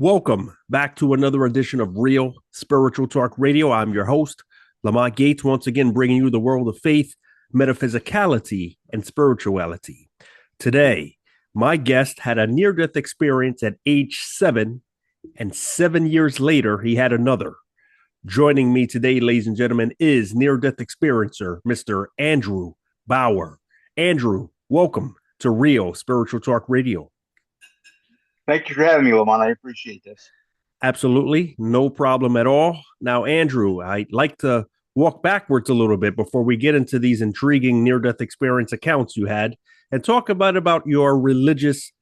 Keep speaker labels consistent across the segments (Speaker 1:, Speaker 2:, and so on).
Speaker 1: Welcome back to another edition of Real Spiritual Talk Radio. I'm your host, Lamont Gates, once again bringing you the world of faith, metaphysicality, and spirituality. Today, my guest had a near-death experience at age 7, and 7 years later, he had another. Joining me today, ladies and gentlemen, is near-death experiencer, Mr. Andrew Bauer. Andrew, welcome to Real Spiritual Talk Radio.
Speaker 2: Thank you for having me, Lamont. I appreciate this.
Speaker 1: Absolutely. No problem at all. Now, Andrew, I'd like to walk backwards a little bit before we get into these intriguing near-death experience accounts you had and talk about your religious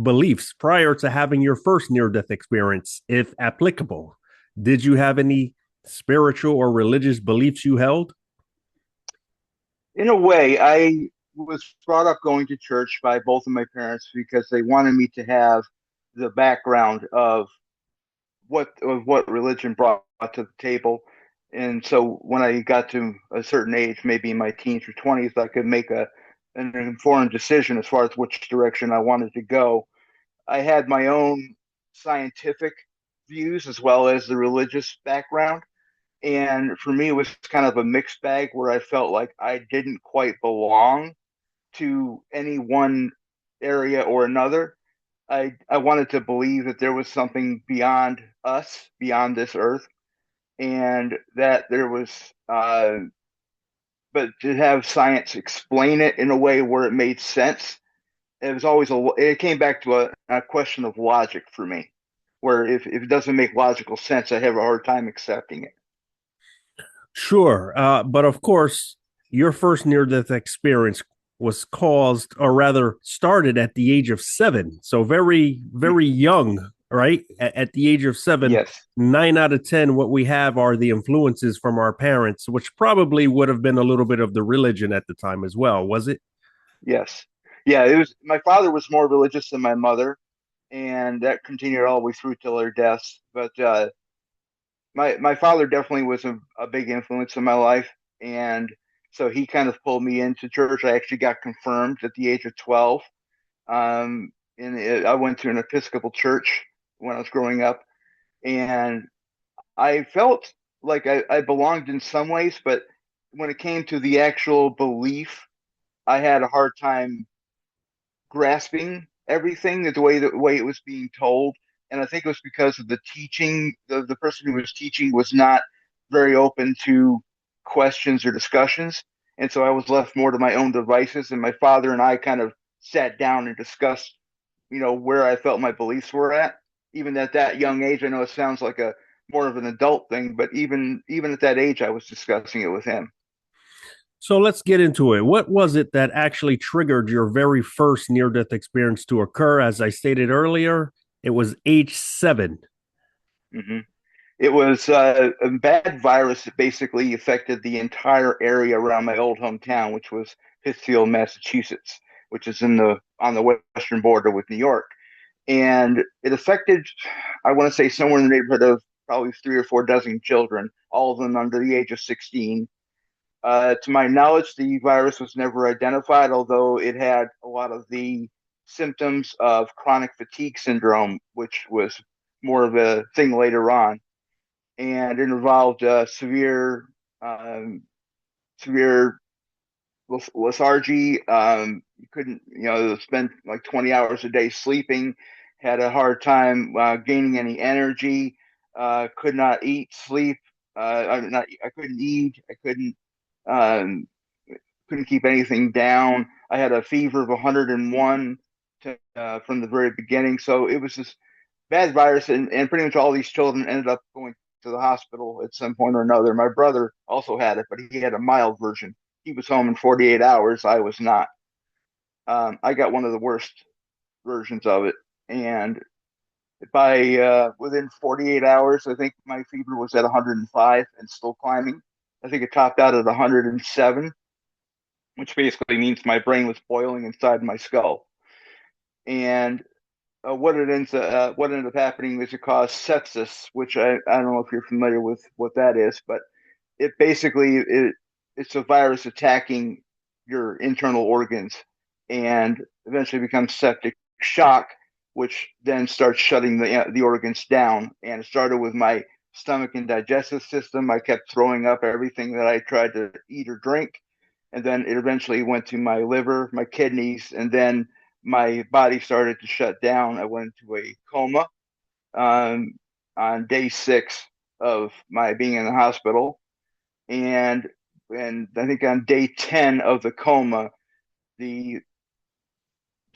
Speaker 1: beliefs prior to having your first near-death experience, if applicable. Did you have any spiritual or religious beliefs you held?
Speaker 2: In a way, I was brought up going to church by both of my parents because they wanted me to have the background of what religion brought to the table. And so when I got to a certain age, maybe in my teens or 20s, I could make an informed decision as far as which direction I wanted to go. I had my own scientific views as well as the religious background. And for me, it was kind of a mixed bag where I felt like I didn't quite belong to any one area or another. I wanted to believe that there was something beyond us, beyond this earth, and that there was, but to have science explain it in a way where it made sense, it was always it came back to a question of logic for me, where if it doesn't make logical sense, I have a hard time accepting it.
Speaker 1: Sure. But of course, your first near death experience was caused, or rather, started at the age of 7. So very, very young, right? At the age of 7,
Speaker 2: Yes.
Speaker 1: 9 out of 10, what we have are the influences from our parents, which probably would have been a little bit of the religion at the time as well, was it?
Speaker 2: Yes. Yeah, it was my father was more religious than my mother, and that continued all the way through till their deaths. But my father definitely was a big influence in my life, and so he kind of pulled me into church. I actually got confirmed at the age of 12. And I went to an Episcopal church when I was growing up, and I felt like I belonged in some ways, but when it came to the actual belief, I had a hard time grasping everything the way it was being told. And I think it was because of the teaching. The person who was teaching was not very open to questions or discussions. And so I was left more to my own devices. And my father and I kind of sat down and discussed, where I felt my beliefs were at. Even at that young age, I know it sounds like a more of an adult thing, but even at that age, I was discussing it with him.
Speaker 1: So let's get into it. What was it that actually triggered your very first near death experience to occur? As I stated earlier, it was age 7.
Speaker 2: Hmm. It was a bad virus that basically affected the entire area around my old hometown, which was Pittsfield, Massachusetts, which is on the western border with New York. And it affected, I want to say, somewhere in the neighborhood of probably 3 or 4 dozen children, all of them under the age of 16. To my knowledge, the virus was never identified, although it had a lot of the symptoms of chronic fatigue syndrome, which was more of a thing later on, and it involved severe lethargy. You couldn't, spend like 20 hours a day sleeping. Had a hard time gaining any energy. Could not eat, sleep. I couldn't eat. I um, couldn't keep anything down. I had a fever of 101 from the very beginning. So it was this bad virus, and pretty much all these children ended up going to the hospital at some point or another. My brother also had it, but he had a mild version. He was home in 48 hours. I was not. I got one of the worst versions of it, and by within 48 hours, I think my fever was at 105 and still climbing. I think it topped out at 107, which basically means my brain was boiling inside my skull. And what ended up happening is it caused sepsis, which I don't know if you're familiar with what that is, but it's a virus attacking your internal organs and eventually becomes septic shock. which then starts shutting the organs down. And it started with my stomach and digestive system. I kept throwing up everything that I tried to eat or drink, and then it eventually went to my liver, my kidneys, and then my body started to shut down. I went into a coma um, on day 6 of my being in the hospital, and I think on day 10 of the coma, the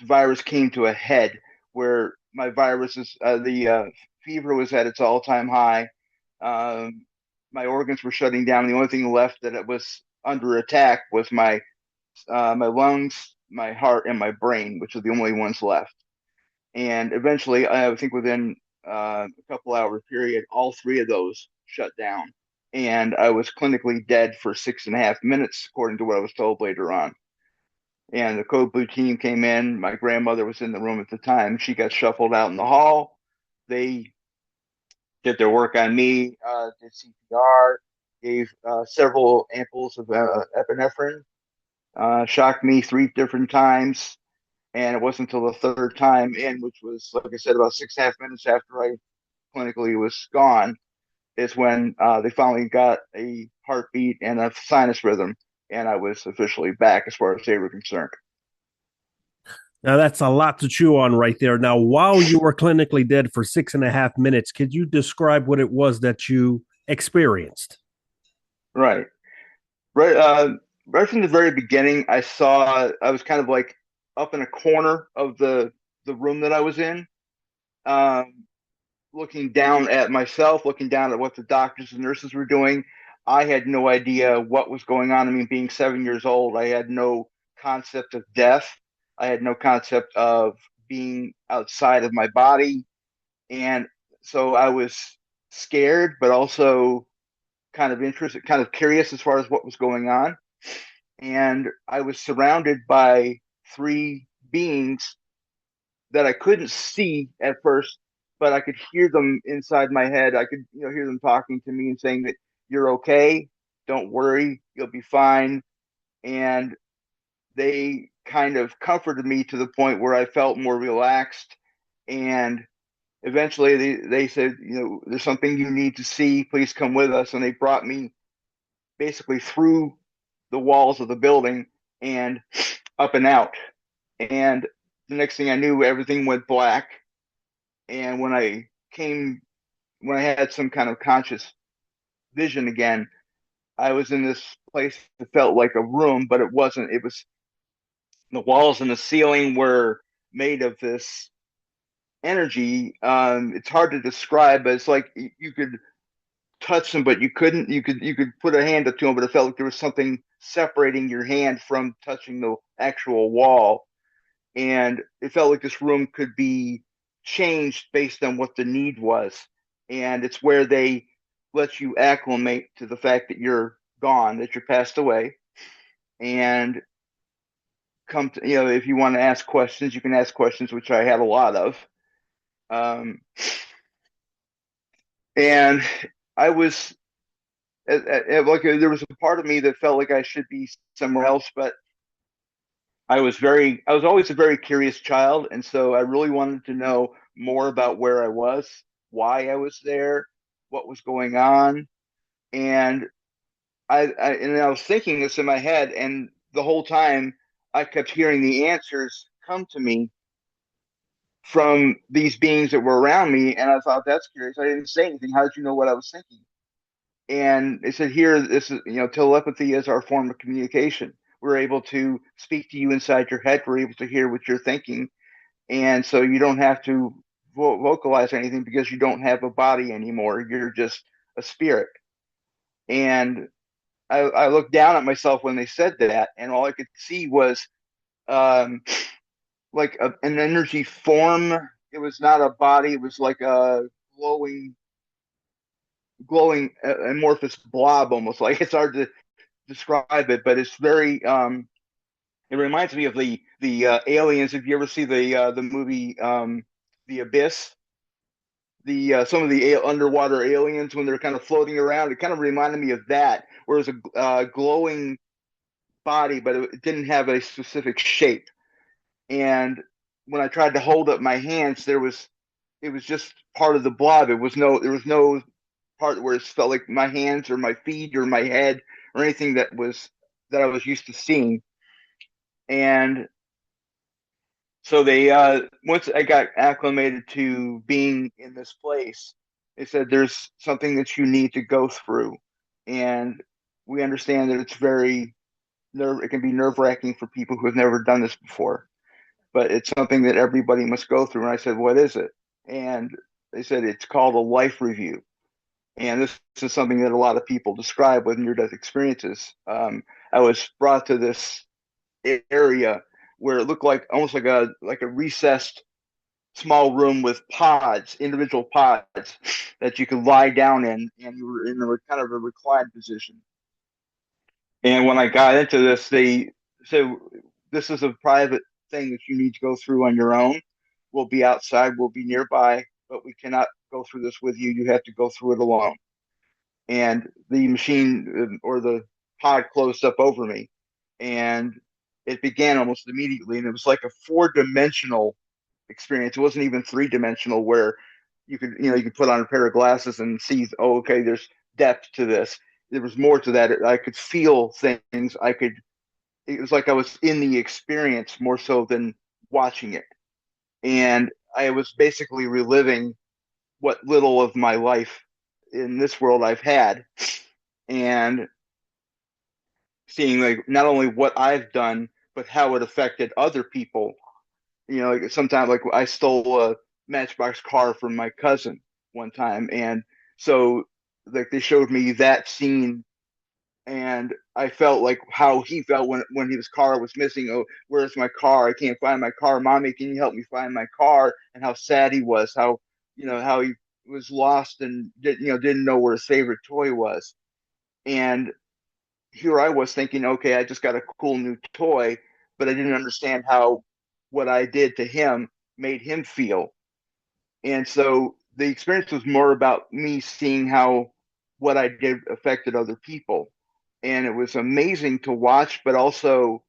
Speaker 2: virus came to a head where my virus is the fever was at its all-time high. Um, my organs were shutting down. The only thing left that it was under attack was my lungs, my heart, and my brain, which are the only ones left. And eventually, I think within a couple hour period, all three of those shut down. And I was clinically dead for 6.5 minutes, according to what I was told later on. And the code blue team came in. My grandmother was in the room at the time. She got shuffled out in the hall. They did their work on me, did CPR, gave several ampoules of epinephrine, shocked me 3 different times. And it wasn't until the third time in, which was, like I said, about 6.5 minutes after I clinically was gone, is when they finally got a heartbeat and a sinus rhythm. And I was officially back as far as they were concerned.
Speaker 1: Now, that's a lot to chew on right there. Now, while you were clinically dead for 6.5 minutes, could you describe what it was that you experienced?
Speaker 2: Right. Right. Right from the very beginning, I was kind of like up in a corner of the room that I was in, um, looking down at myself, looking down at what the doctors and nurses were doing. I had no idea what was going on. I mean, being 7 years old, I had no concept of death. I had no concept of being outside of my body. And so I was scared, but also kind of interested, kind of curious as far as what was going on. And I was surrounded by three beings that I couldn't see at first, but I could hear them inside my head. I could, hear them talking to me and saying that you're okay, don't worry, you'll be fine. And they kind of comforted me to the point where I felt more relaxed. And eventually they said, there's something you need to see. Please come with us. And they brought me basically through the walls of the building and up and out. And the next thing I knew, everything went black. And when I had some kind of conscious vision again, I was in this place that felt like a room, but it wasn't. It was the walls and the ceiling were made of this energy. It's hard to describe, but it's like you could touch them, but you couldn't. You could put a hand up to them, but it felt like there was something separating your hand from touching the actual wall. And it felt like this room could be changed based on what the need was. And it's where they let you acclimate to the fact that you're gone, that you're passed away, and come to, if you want to ask questions, you can ask questions, which I had a lot of. Um, and I was like, there was a part of me that felt like I should be somewhere else, but I was always a very curious child. And so I really wanted to know more about where I was, why I was there, what was going on. And I was thinking this in my head, and the whole time I kept hearing the answers come to me from these beings that were around me. And I thought, that's curious. I didn't say anything. How did you know what I was thinking? And they said, here, this is, telepathy is our form of communication. We're able to speak to you inside your head. We're able to hear what you're thinking. And so you don't have to vocalize anything because you don't have a body anymore. You're just a spirit. And I looked down at myself when they said that, and all I could see was um, like an energy form. It was not a body. It was like a glowing amorphous blob, almost like it's hard to describe it, but it's very. It reminds me of the aliens. If you ever see the movie The Abyss, the some of the underwater aliens when they're kind of floating around, it kind of reminded me of that, where it was a glowing body, but it didn't have a specific shape. And when I tried to hold up my hands, it was just part of the blob. There was no part where it felt like my hands or my feet or my head or anything that I was used to seeing. And so they once I got acclimated to being in this place, they said there's something that you need to go through, and we understand that it's very it can be nerve wracking for people who have never done this before, but it's something that everybody must go through. And I said, what is it? And they said it's called a life review. And this is something that a lot of people describe with near death experiences. I was brought to this area where it looked like almost like a recessed small room with pods, individual pods that you could lie down in, and you were in a kind of a reclined position. And when I got into this, they said, "This is a private thing that you need to go through on your own. We'll be outside, we'll be nearby, but we cannot go through this with you. You have to go through it alone." And the machine or the pod closed up over me, and it began almost immediately. And it was like a four-dimensional experience. It wasn't even three-dimensional where you could put on a pair of glasses and see, oh, okay, there's depth to this. There was more to that. I could feel things. It was like I was in the experience more so than watching it. And I was basically reliving what little of my life in this world I've had, and seeing like not only what I've done, but how it affected other people. Like sometimes like I stole a Matchbox car from my cousin one time, and so like they showed me that scene, and I felt like how he felt when his car was missing. Oh, where's my car? I can't find my car. Mommy, can you help me find my car? And how sad he was. How he was lost and didn't know where his favorite toy was. And here I was thinking, okay, I just got a cool new toy, but I didn't understand how what I did to him made him feel. And so the experience was more about me seeing how what I did affected other people. And it was amazing to watch, but also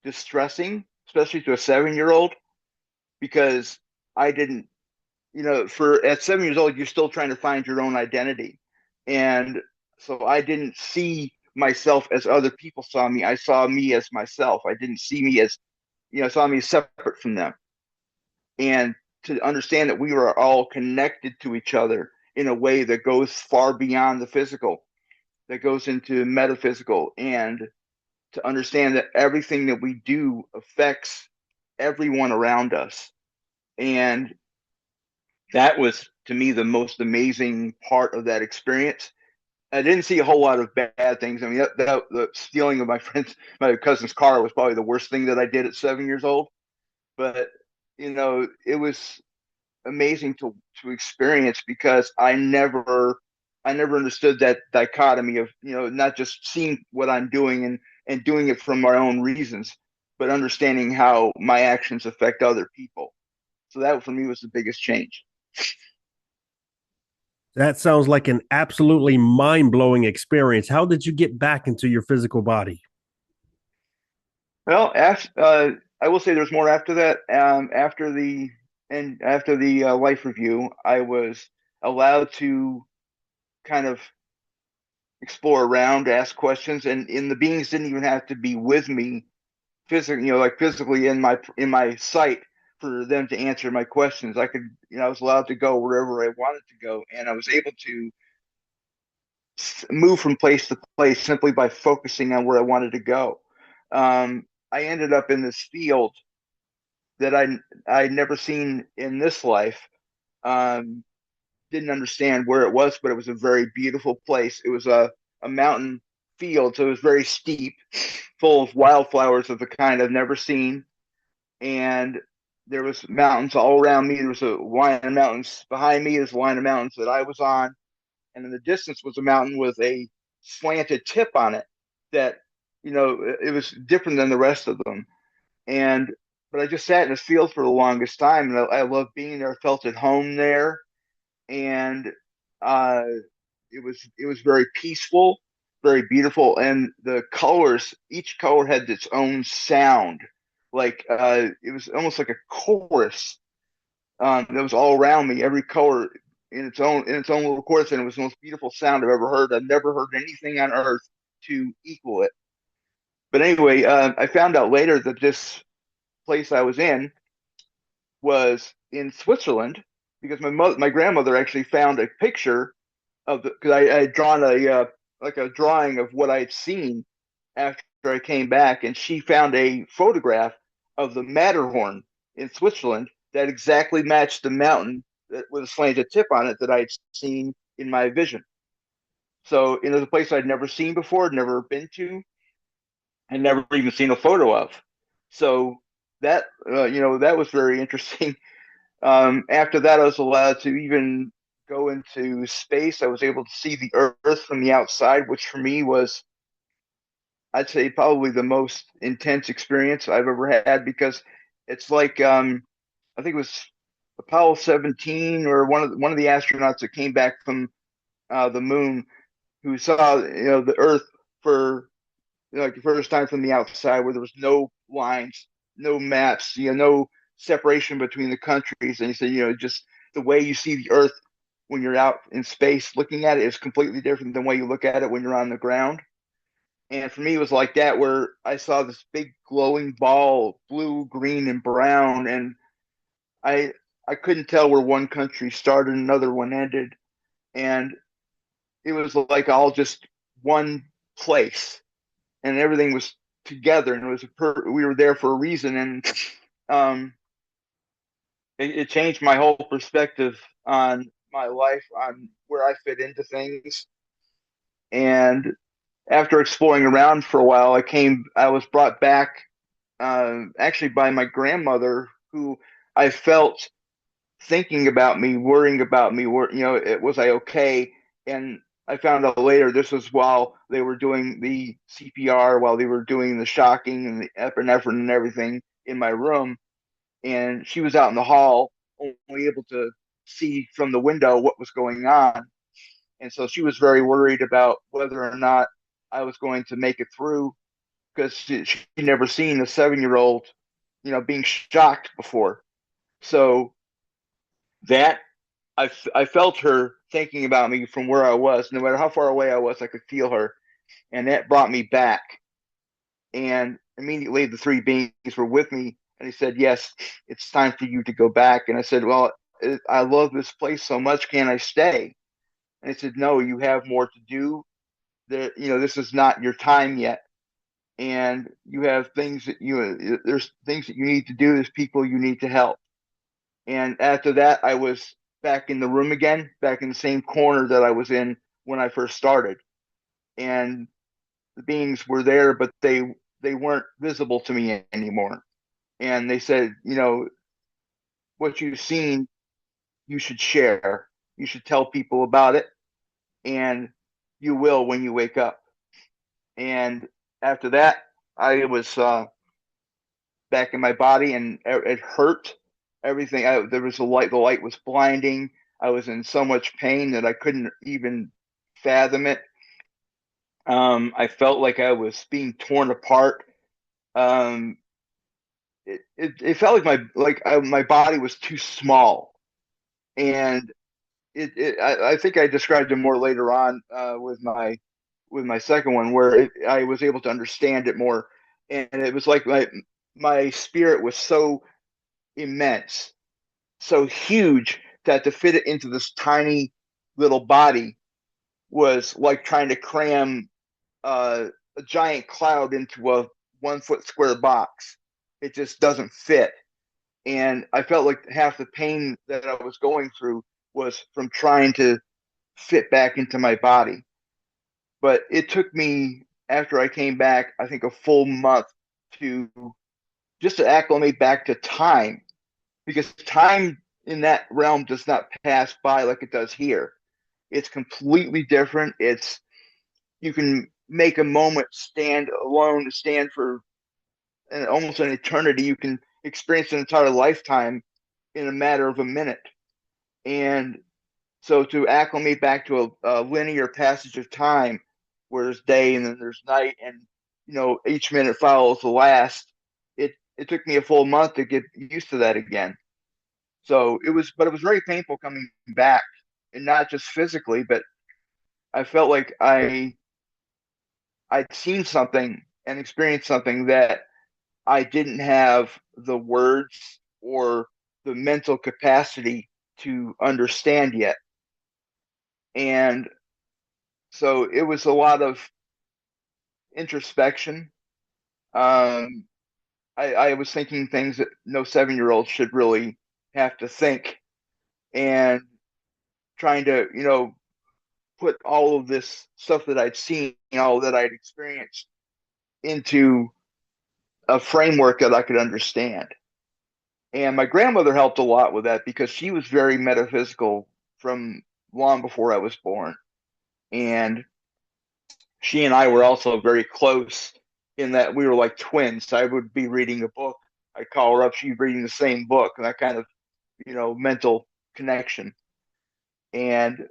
Speaker 2: distressing, especially to a 7 year old, because I didn't, for at 7 years old, you're still trying to find your own identity. And so I didn't see myself as other people saw me. I saw me as myself. I didn't see me as, saw me separate from them. And to understand that we were all connected to each other in a way that goes far beyond the physical, that goes into metaphysical, and to understand that everything that we do affects everyone around us. And that was to me the most amazing part of that experience. I didn't see a whole lot of bad things. I mean, the stealing of my cousin's car was probably the worst thing that I did at 7 years old. But it was amazing to experience, because I never understood that dichotomy of not just seeing what I'm doing and doing it from my own reasons, but understanding how my actions affect other people. So that for me was the biggest change.
Speaker 1: That sounds like an absolutely mind blowing experience. How did you get back into your physical body?
Speaker 2: Well, I will say there's more after that. After the life review, I was allowed to kind of explore around, ask questions, and the beings didn't even have to be with me physically, like physically in my sight for them to answer my questions. I could, I was allowed to go wherever I wanted to go, and I was able to move from place to place simply by focusing on where I wanted to go. I ended up in this field that I'd never seen in this life. Um, didn't understand where it was, but it was a very beautiful place. It was a mountain field, so it was very steep, full of wildflowers of the kind I've never seen. And there was mountains all around me. There was a line of mountains behind me. There's a line of mountains that I was on, and in the distance was a mountain with a slanted tip on it that it was different than the rest of them. And but I just sat in this field for the longest time, and I loved being there. I felt at home there, and uh, it was very peaceful, very beautiful, and the colors, each color had its own sound. like it was almost like a chorus that was all around me, every color in its own little chorus, and it was the most beautiful sound I've ever heard. I've never heard anything on earth to equal it. But anyway, I found out later that this place I was in was in Switzerland because my grandmother actually found a picture of the because I had drawn a like a drawing of what I had seen after I came back, and she found a photograph of the Matterhorn in Switzerland that exactly matched the mountain that, with a slanted tip on it that I had seen in my vision. So it was a place I'd never seen before, never been to, and never even seen a photo of. So that that was very interesting. After that, I was allowed to even go into space. I was able to see the Earth from the outside, which for me was, I'd say, probably the most intense experience I've ever had because it's like I think it was Apollo 17 or one of the astronauts that came back from the moon who saw the Earth for like the first time from the outside where there was no lines, no maps, no separation between the countries. And he said, just the way you see the Earth when you're out in space looking at it is completely different than the way you look at it when you're on the ground. And for me, it was like that, where I saw this big glowing ball, blue, green, and brown, and I I couldn't tell where one country started and another one ended, and it was like all just one place, and everything was together, and it was we were there for a reason, and um, it changed my whole perspective on my life, on where I fit into things, and after exploring around for a while, I was brought back actually by my grandmother, who I felt thinking about me, worrying about me, was I okay? And I found out later this was while they were doing the CPR, while they were doing the shocking and the epinephrine and everything in my room. And she was out in the hall, only able to see from the window what was going on. And so she was very worried about whether or not I was going to make it through because she never seen a 7-year-old, being shocked before. So that I felt her thinking about me from where I was. No matter how far away I was, I could feel her, and that brought me back. And immediately, the three beings were with me, and he said, "Yes, it's time for you to go back." And I said, "Well, I love this place so much. Can I stay?" And he said, "No, you have more to do. This is not your time yet, and you have things that there's things that you need to do. There's people you need to help." And after that, I was back in the room again, back in the same corner that I was in when I first started. And the beings were there, but they weren't visible to me anymore. And they said, what you've seen, you should share. You should tell people about it, and you will when you wake up. And after that, I was back in my body, and it hurt. Everything. There was a light. The light was blinding. I was in so much pain that I couldn't even fathom it. I felt like I was being torn apart. Um, it felt like my body was too small, and I think I described it more later on with my second one, where I was able to understand it more, and it was like my spirit was so immense, so huge that to fit it into this tiny little body was like trying to cram a giant cloud into a 1 foot square box. It just doesn't fit. And I felt like half the pain that I was going through was from trying to fit back into my body. But it took me, after I came back, I think a full month to just to acclimate back to time, because time in that realm does not pass by like it does here. It's completely different. It's You can make a moment stand alone, stand for almost an eternity. You can experience an entire lifetime in a matter of a minute. And so to acclimate back to a linear passage of time where there's day and then there's night, and each minute follows the last, it took me a full month to get used to that again. So but it was very painful coming back, and not just physically, but I felt like I'd seen something and experienced something that I didn't have the words or the mental capacity to understand yet. And so it was a lot of introspection. Um, I was thinking things that no 7-year-old should really have to think, and trying to, put all of this stuff that I'd seen, all that I'd experienced into a framework that I could understand. And my grandmother helped a lot with that because she was very metaphysical from long before I was born. And she and I were also very close in that we were like twins. I would be reading a book, I'd call her up, she'd be reading the same book, and that kind of, mental connection. And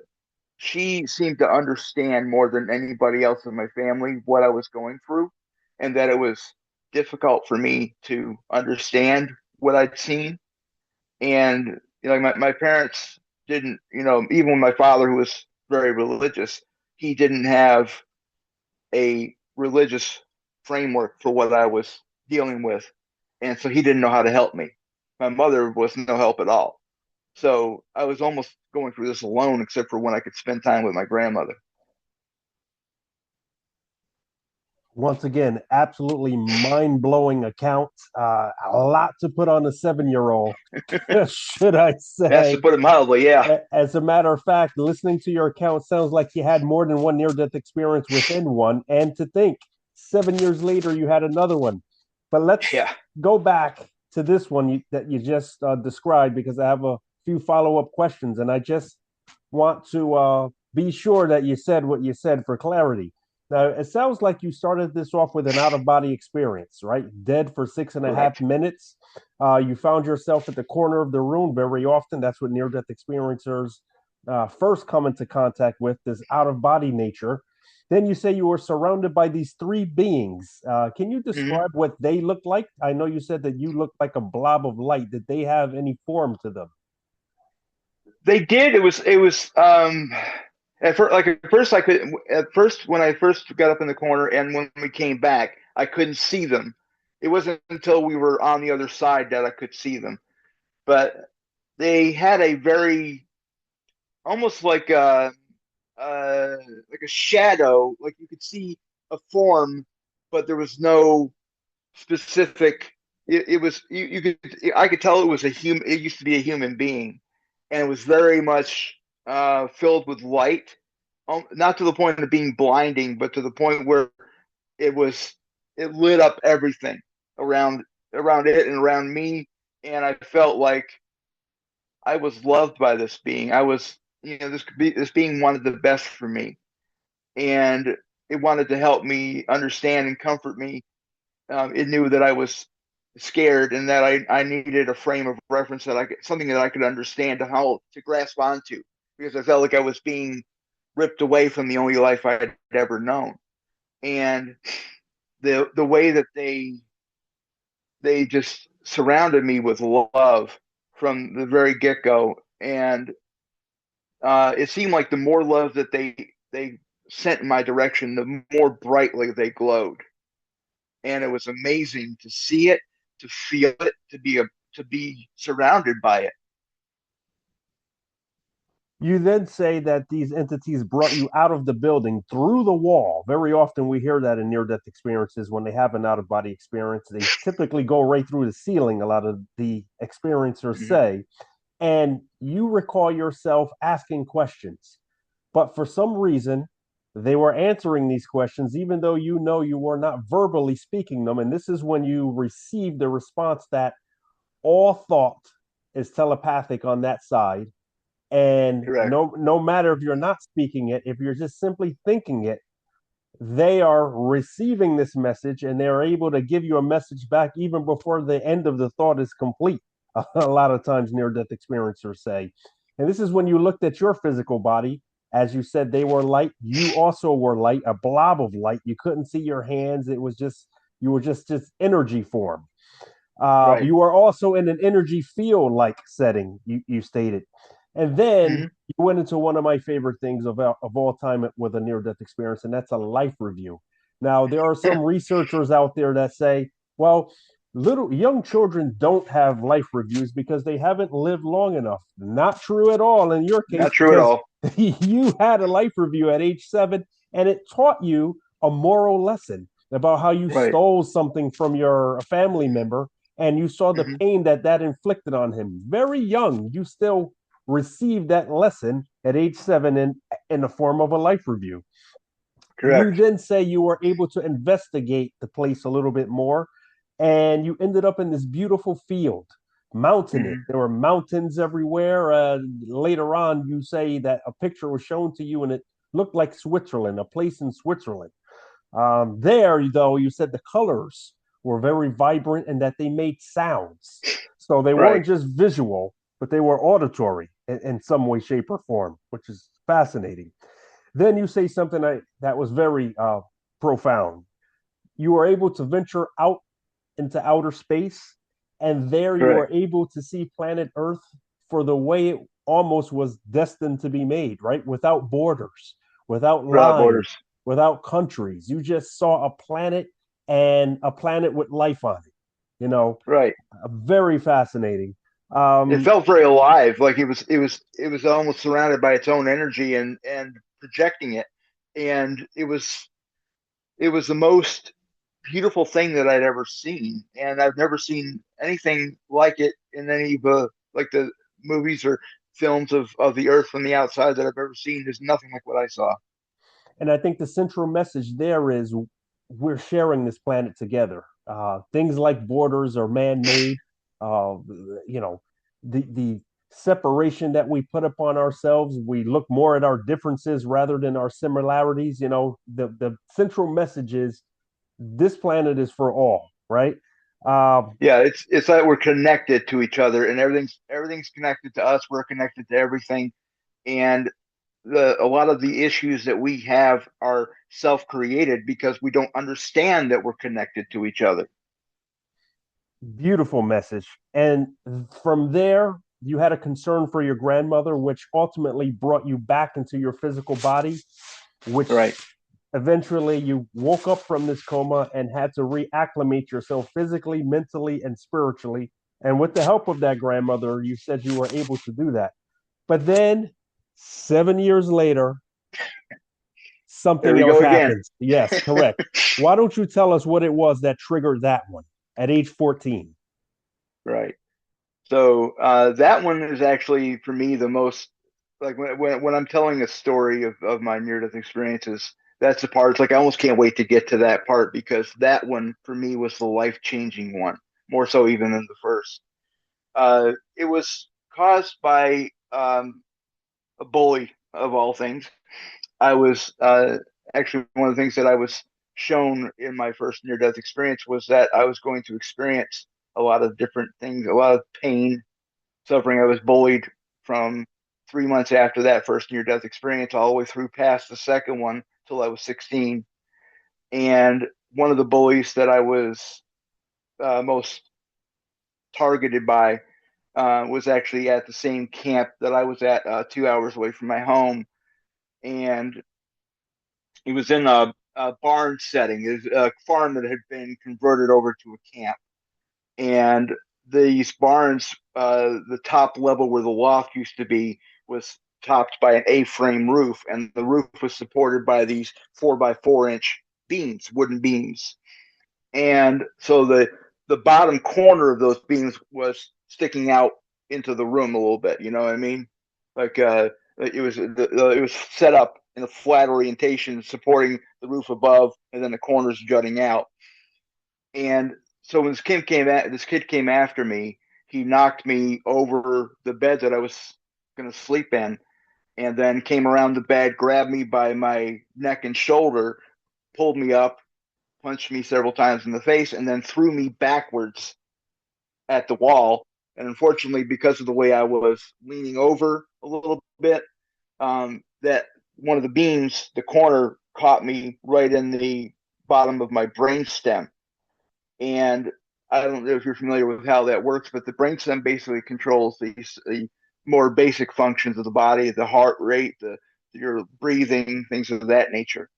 Speaker 2: she seemed to understand more than anybody else in my family what I was going through, and that it was difficult for me to understand what I'd seen. And my parents didn't, even my father, who was very religious, he didn't have a religious framework for what I was dealing with, and so he didn't know how to help me. My mother was no help at all. So I was almost going through this alone, except for when I could spend time with my grandmother.
Speaker 1: Once again, absolutely mind-blowing account. A lot to put on a 7-year-old, should I
Speaker 2: That's to
Speaker 1: say.
Speaker 2: put it mildly, yeah.
Speaker 1: As a matter of fact, listening to your account sounds like you had more than one near-death experience within one. And to think, 7 years later, you had another one. But let's
Speaker 2: Yeah.
Speaker 1: go back to this one that you just described, because I have a few follow-up questions. And I just want to be sure that you said what you said for clarity. Now, it sounds like you started this off with an out-of-body experience, right? Dead for 6.5
Speaker 2: Correct.
Speaker 1: minutes. You found yourself at the corner of the room very often. That's what near-death experiencers first come into contact with, this out-of-body nature. Then you say you were surrounded by these three beings. Can you
Speaker 2: Hmm.
Speaker 1: describe what they looked like? I know you said that you looked like a blob of light. Did they have any form to them?
Speaker 2: They did. It was at first when I first got up in the corner and when we came back, I couldn't see them. It wasn't until we were on the other side that I could see them. But they had a very almost like a shadow, like you could see a form, but there was no specific. It was you could I could tell it was a human. It used to be a human being, and it was very much filled with light. Not to the point of being blinding, but to the point where it was it lit up everything around it and around me, and I felt like I was loved by this being. I was, this being wanted the best for me, and it wanted to help me understand and comfort me. It knew that I was scared and that I needed a frame of reference something that I could understand to how to grasp onto, because I felt like I was being ripped away from the only life I had ever known. And the way that they just surrounded me with love from the very get go, and it seemed like the more love that they sent in my direction, the more brightly they glowed, and it was amazing to see it, to feel it, to be surrounded by it.
Speaker 1: You then say that these entities brought you out of the building through the wall. Very often we hear that in near death experiences when they have an out of body experience. They typically go right through the ceiling, a lot of the experiencers
Speaker 2: Mm-hmm.
Speaker 1: say. And you recall yourself asking questions. But for some reason, they were answering these questions, even though you know you were not verbally speaking them. And this is when you receive the response that all thought is telepathic on that side, and
Speaker 2: Correct.
Speaker 1: no matter if you're not speaking it, if you're just simply thinking it, they are receiving this message and they are able to give you a message back even before the end of the thought is complete. A lot of times near death experiencers say. And this is when you looked at your physical body. As you said, they were light, you also were light, a blob of light. You couldn't see your hands. It was just, you were just energy form.
Speaker 2: Right.
Speaker 1: You were also in an energy field like setting, you stated. And then
Speaker 2: Hmm.
Speaker 1: you went into one of my favorite things of all time with a near death experience, and that's a life review. Now, there are some researchers out there that say, well, little young children don't have life reviews because they haven't lived long enough. Not true at all in your case,
Speaker 2: Not true at
Speaker 1: because
Speaker 2: all.
Speaker 1: you had a life review at age 7 and it taught you a moral lesson about how you
Speaker 2: Right.
Speaker 1: stole something from your family member and you saw the
Speaker 2: Hmm.
Speaker 1: pain that that inflicted on him. Very young, you still received that lesson at age 7 in the form of a life review. You
Speaker 2: Correct.
Speaker 1: then say you were able to investigate the place a little bit more, and you ended up in this beautiful field, mountainous.
Speaker 2: Hmm.
Speaker 1: There were mountains everywhere. Later on, you say that a picture was shown to you, and it looked like Switzerland, a place in Switzerland. There, though, you said the colors were very vibrant and that they made sounds. So they
Speaker 2: Right.
Speaker 1: weren't just visual, but they were auditory in some way, shape, or form, which is fascinating. Then you say something that was very profound. You were able to venture out into outer space, and there you
Speaker 2: Correct.
Speaker 1: were able to see planet Earth for the way it almost was destined to be made, right? Without borders, without
Speaker 2: Without
Speaker 1: lines,
Speaker 2: borders.
Speaker 1: without countries. You just saw a planet and a planet with life on it. You know,
Speaker 2: Right.
Speaker 1: very fascinating.
Speaker 2: It
Speaker 1: Um,
Speaker 2: felt very alive, like it was almost surrounded by its own energy and projecting it. And it was the most beautiful thing that I'd ever seen, and I've never seen anything like it in any of the movies or films of the Earth from the outside that I've ever seen. There's nothing like what I saw.
Speaker 1: And I think the central message there is we're sharing this planet together. Things like borders are man-made. Uh, you know, the separation that we put upon ourselves, we look more at our differences rather than our similarities. You know, the central message is this planet is for all, right? Um,
Speaker 2: Yeah, it's like we're connected to each other, and everything's connected to us. We're connected to everything, and a lot of the issues that we have are self-created because we don't understand that we're connected to each other.
Speaker 1: Beautiful message. And from there, you had a concern for your grandmother, which ultimately brought you back into your physical body, which
Speaker 2: Right.
Speaker 1: eventually you woke up from this coma and had to reacclimate yourself physically, mentally, and spiritually. And with the help of that grandmother, you said you were able to do that. But then 7 years later,
Speaker 2: There
Speaker 1: something
Speaker 2: we
Speaker 1: else
Speaker 2: go again.
Speaker 1: happens. Yes, correct. Why don't you tell us what it was that triggered that one at age 14?
Speaker 2: Right. So that one is actually for me the most like when I'm telling a story of my near death experiences. That's the part. It's like I almost can't wait to get to that part because that one for me was the life changing one, more so even than the first. It was caused by a bully of all things. I was actually one of the things that I was shown in my first near death experience was that I was going to experience a lot of different things, a lot of pain, suffering. I was bullied from 3 months after that first near death experience all the way through past the second one till I was 16. And one of the bullies that I was most targeted by was actually at the same camp that I was at 2 hours away from my home. And he was in a barn setting, is a farm that had been converted over to a camp. And these barns, the top level where the loft used to be, was topped by an A-frame roof, and the roof was supported by these 4 by 4 inch beams, wooden beams. And so the bottom corner of those beams was sticking out into the room a little bit. You know what I mean? Like it was set up in a flat orientation, supporting the roof above, and then the corners jutting out. And so when this kid came after me. He knocked me over the bed that I was going to sleep in, and then came around the bed, grabbed me by my neck and shoulder, pulled me up, punched me several times in the face, and then threw me backwards at the wall. And unfortunately, because of the way I was leaning over a little bit, that one of the beams, the corner, caught me right in the bottom of my brain stem. And I don't know if you're familiar with how that works, but the brainstem basically controls the more basic functions of the body, the heart rate, the your breathing, things of that nature.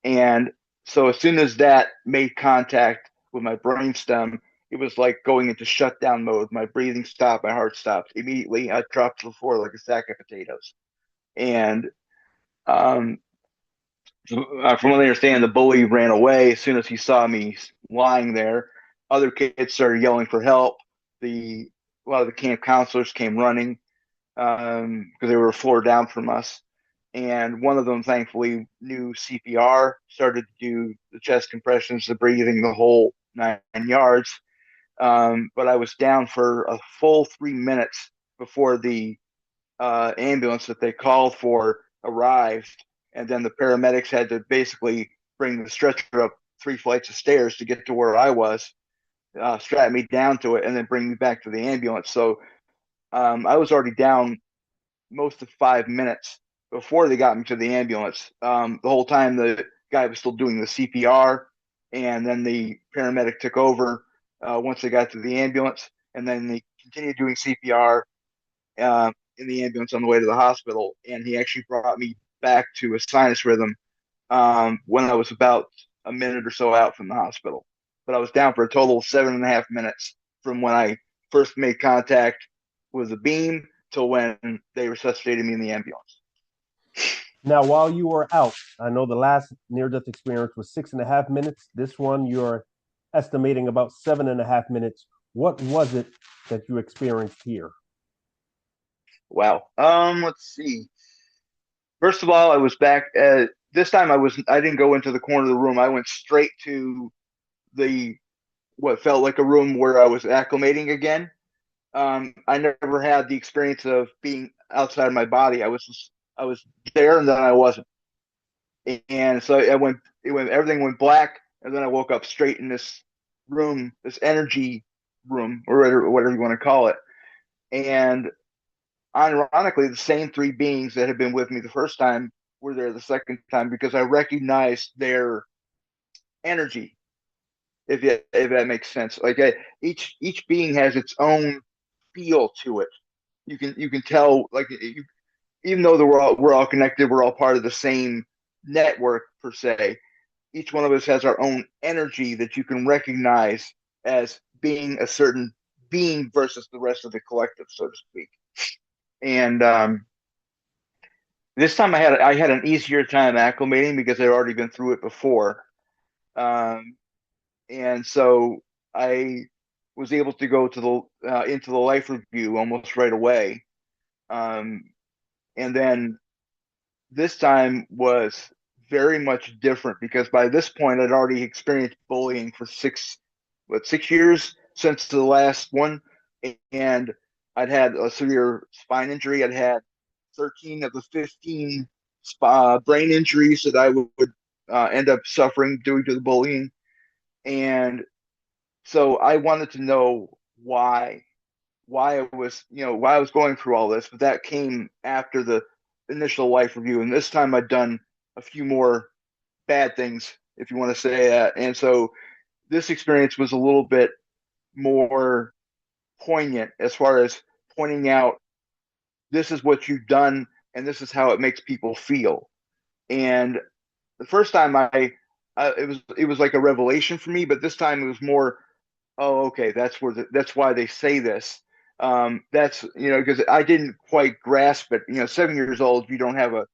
Speaker 2: And so as soon as that made contact with my brainstem, it was like going into shutdown mode. My breathing stopped, my heart stopped. Immediately, I dropped to the floor like a sack of potatoes. And um, from what I understand, the bully ran away as soon as he saw me lying there. Other kids started yelling for help. The A lot of the camp counselors came running because they were a floor down from us. And one of them, thankfully, knew CPR, started to do the chest compressions, the breathing, the whole 9 yards. But I was down for a full 3 minutes before the ambulance that they called for arrived. And then the paramedics had to basically bring the stretcher up 3 flights of stairs to get to where I was, strap me down to it, and then bring me back to the ambulance. So I was already down most of 5 minutes before they got me to the ambulance. The whole time the guy was still doing the CPR, and then the paramedic took over once they got to the ambulance, and then they continued doing CPR in the ambulance on the way to the hospital. And he actually brought me back to a sinus rhythm when I was about a minute or so out from the hospital. But I was down for a total of 7.5 minutes from when I first made contact with the beam till when they resuscitated me in the ambulance.
Speaker 1: Now, while you were out, I know the last near-death experience was 6.5 minutes. This one, you're estimating about 7.5 minutes. What was it that you experienced here?
Speaker 2: Wow. Let's see. First of all, I was back at this time. I didn't go into the corner of the room. I went straight to the what felt like a room where I was acclimating again. I never had the experience of being outside of my body. I was there and then I wasn't. And so everything went black, and then I woke up straight in this room, this energy room, or whatever you want to call it. And ironically, the same three beings that had been with me the first time were there the second time because I recognized their energy. If that makes sense, like each being has its own feel to it. You can tell, like even though we're all connected, we're all part of the same network per se. Each one of us has our own energy that you can recognize as being a certain being versus the rest of the collective, so to speak. And this time I had an easier time acclimating because I'd already been through it before, um, and so I was able to go to the into the life review almost right away. Um, and then this time was very much different because by this point I'd already experienced bullying for 6 years since the last one, and I'd had a severe spine injury. I'd had 13 of the 15 brain injuries that I would end up suffering due to the bullying, and so I wanted to know why I was going through all this, but that came after the initial life review. And this time I'd done a few more bad things, if you want to say that. And so this experience was a little bit more poignant as far as pointing out this is what you've done and this is how it makes people feel. And the first time it was like a revelation for me, but this time it was more, oh, okay, that's why they say this. That's because I didn't quite grasp it. 7 years old, you don't have a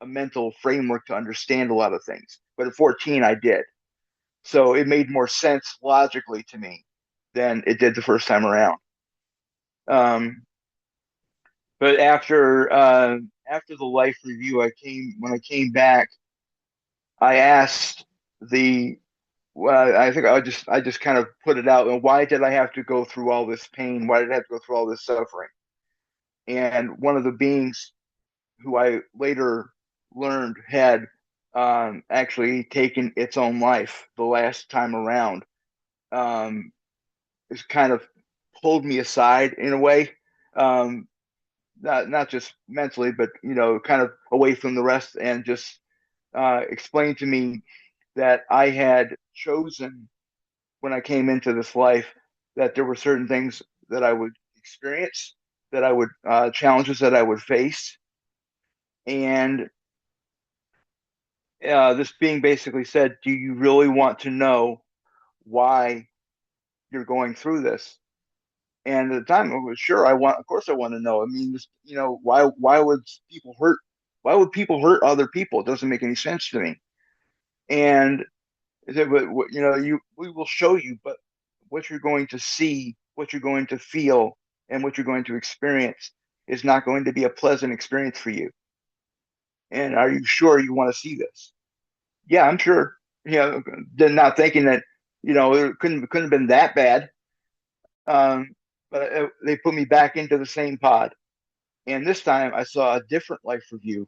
Speaker 2: mental framework to understand a lot of things. But at 14, I did. So it made more sense logically to me than it did the first time around. Um, but after the life review, when I came back, I asked the well, I think I just kind of put it out. And why did I have to go through all this pain? Why did I have to go through all this suffering? And one of the beings who I later learned had actually taken its own life the last time around. It's kind of pulled me aside in a way, um, not just mentally, but kind of away from the rest, and just explained to me that I had chosen when I came into this life that there were certain things that I would experience, that I would challenges that I would face, and this being basically said, do you really want to know why you're going through this? And at the time, I was sure of course, I want to know. I mean, this, why would people hurt? Why would people hurt other people? It doesn't make any sense to me. And I said, but we will show you, but what you're going to see, what you're going to feel, and what you're going to experience is not going to be a pleasant experience for you. And are you sure you want to see this? Yeah, I'm sure. Then not thinking that it couldn't have been that bad. But they put me back into the same pod, and this time I saw a different life review,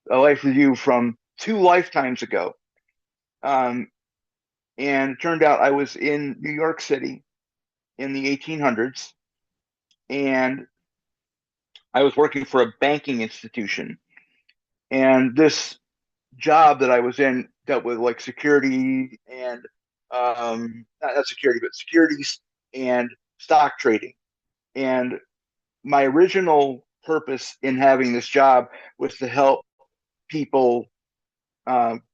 Speaker 2: a life review from 2 lifetimes ago. And it turned out I was in New York City in the 1800s, and I was working for a banking institution. And this job that I was in dealt with like security and not security, but securities and stock trading. And my original purpose in having this job was to help people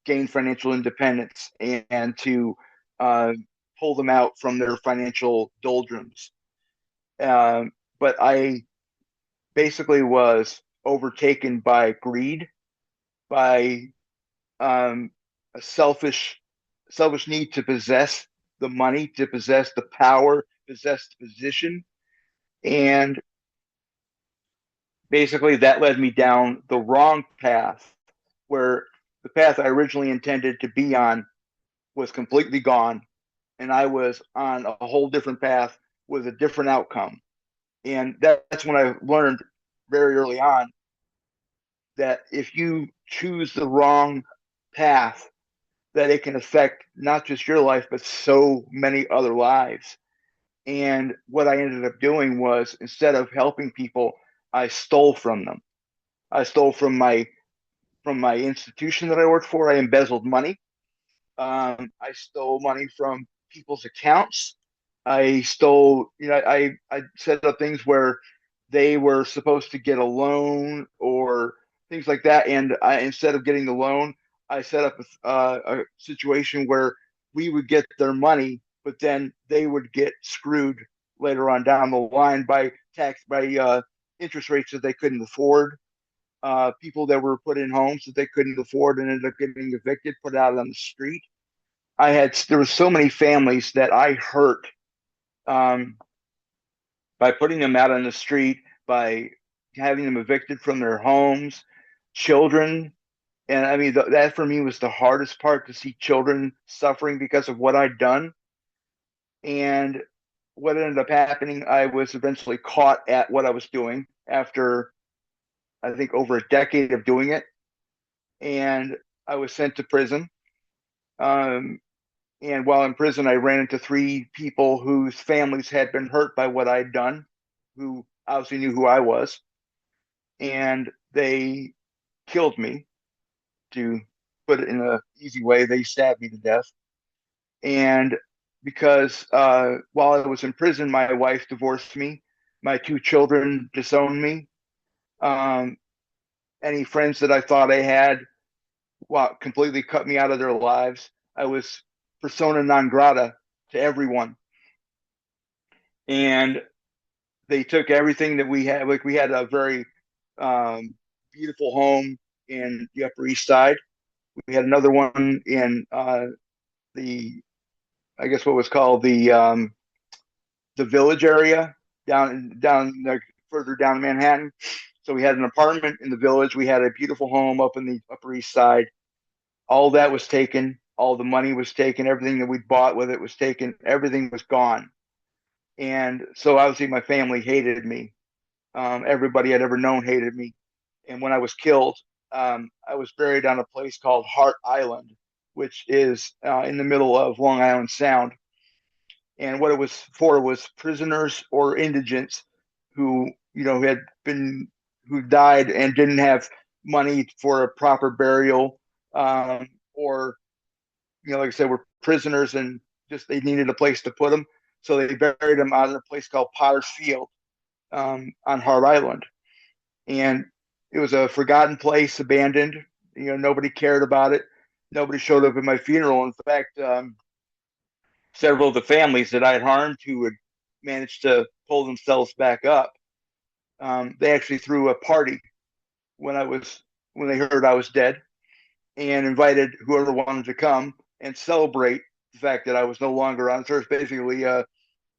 Speaker 2: gain financial independence and to uh, pull them out from their financial doldrums. But I basically was overtaken by greed, by um, a selfish need to possess the money, to possess the power, possess the position, and basically that led me down the wrong path, where the path I originally intended to be on was completely gone, and I was on a whole different path with a different outcome. And that's when I learned very early on that if you choose the wrong path, that it can affect not just your life, but so many other lives. And what I ended up doing was, instead of helping people, I stole from them. I stole from my institution that I worked for. I embezzled money. I stole money from people's accounts. I stole, I set up things where they were supposed to get a loan or things like that. And instead of getting the loan, I set up a situation where we would get their money, but then they would get screwed later on down the line by interest rates that they couldn't afford. People that were put in homes that they couldn't afford and ended up getting evicted, put out on the street. There were so many families that I hurt um, by putting them out on the street, by having them evicted from their homes, children. And I mean, that for me was the hardest part, to see children suffering because of what I'd done. And what ended up happening, I was eventually caught at what I was doing after, I think, over a decade of doing it. And I was sent to prison. Um, And while in prison, I ran into 3 people whose families had been hurt by what I'd done, who obviously knew who I was. And they killed me, to put it in an easy way. They stabbed me to death. And because while I was in prison, my wife divorced me, my 2 children disowned me. Um, any friends that I thought I had, well, completely cut me out of their lives. I was persona non grata to everyone. And they took everything that we had. Like, we had a very um, beautiful home in the Upper East Side. We had another one in the, I guess what was called the Village area, down like further down Manhattan. So we had an apartment in the Village. We had a beautiful home up in the Upper East Side. All that was taken. All the money was taken. Everything that we bought with it was taken. Everything was gone. And so obviously my family hated me. Everybody I'd ever known hated me. And when I was killed, I was buried on a place called Hart Island, which is in the middle of Long Island Sound. And what it was for was prisoners or indigents who, who died and didn't have money for a proper burial, or, like I said, were prisoners and just they needed a place to put them, so they buried them out in a place called Potter's Field on Hart Island, and it was a forgotten place, abandoned. Nobody cared about it. Nobody showed up at my funeral. In fact, several of the families that I had harmed who had managed to pull themselves back up, they actually threw a party when they heard I was dead, and invited whoever wanted to come and celebrate the fact that I was no longer on earth. Basically,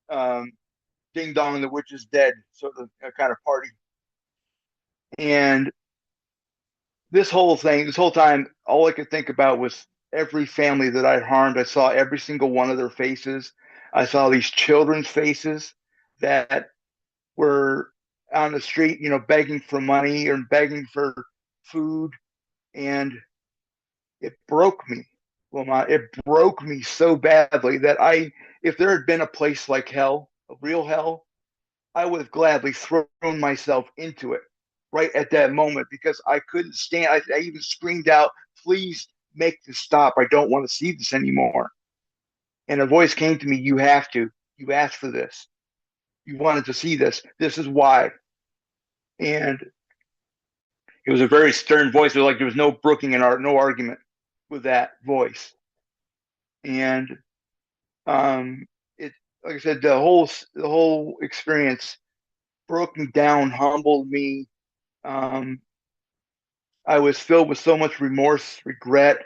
Speaker 2: um, ding dong, the witch is dead, sort of kind of party. And this whole time, all I could think about was every family that I'd harmed. I saw every single one of their faces. I saw these children's faces that were on the street, begging for money or begging for food. And it broke me. Lamont, it broke me so badly that if there had been a place like hell, a real hell, I would have gladly thrown myself into it right at that moment because I couldn't stand. I even screamed out, "Please make this stop! I don't want to see this anymore." And a voice came to me, "You have to. You asked for this. You wanted to see this. This is why." And it was a very stern voice. It was like there was no brooking and no argument with that voice. And it, like I said, the whole experience broke me down, humbled me. I was filled with so much remorse, regret,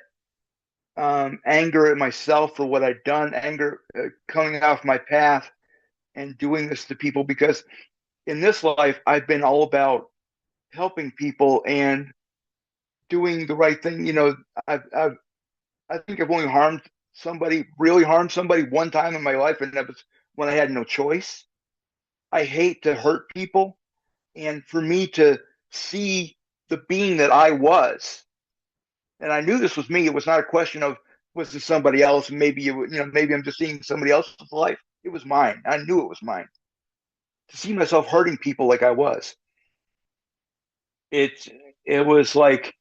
Speaker 2: anger at myself for what I'd done, anger coming off my path and doing this to people, because in this life I've been all about helping people and doing the right thing. I think I've only really harmed somebody one time in my life, and that was when I had no choice. I hate to hurt people, and for me to see the being that I was, and I knew this was me. It was not a question of was this somebody else, and maybe I'm just seeing somebody else's life. It was mine. I knew it was mine. To see myself hurting people like I was, it it was like,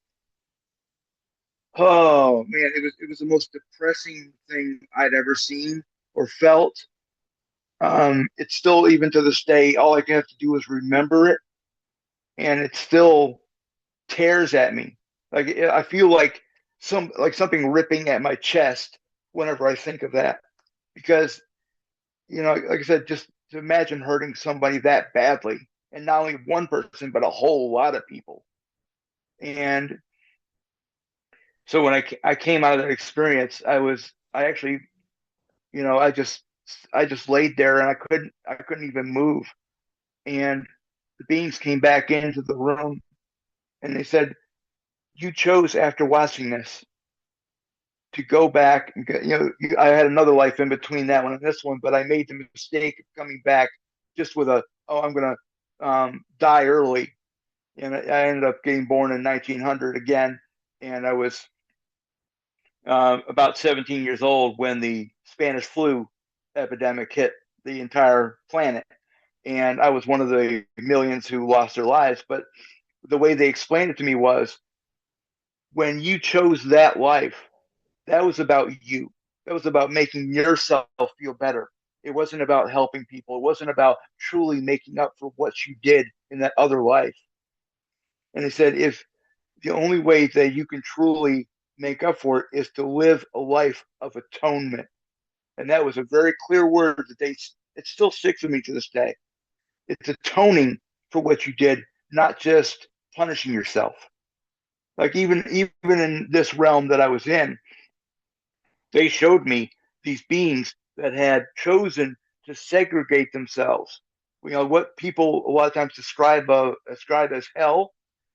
Speaker 2: oh man, it was the most depressing thing I'd ever seen or felt. It's still, even to this day, all I can have to do is remember it, and it still tears at me. Like I feel like something ripping at my chest whenever I think of that. Because, like I said, just to imagine hurting somebody that badly, and not only one person, but a whole lot of people. And so when I came out of that experience, I actually, I just laid there, and I couldn't even move. And the beings came back into the room, and they said, "You chose, after watching this, to go back and I had another life in between that one and this one, but I made the mistake of coming back just with I'm gonna die early." And I ended up getting born in 1900 again, and I was about 17 years old when the Spanish flu epidemic hit the entire planet, and I was one of the millions who lost their lives. But the way they explained it to me was, when you chose that life, that was about you. That was about making yourself feel better. It wasn't about helping people. It wasn't about truly making up for what you did in that other life. And they said, if the only way that you can truly make up for it is to live a life of atonement. And that was a very clear word that it still sticks with me to this day. It's atoning for what you did, not just punishing yourself. Like even in this realm that I was in, they showed me these beings that had chosen to segregate themselves. What people a lot of times describe as hell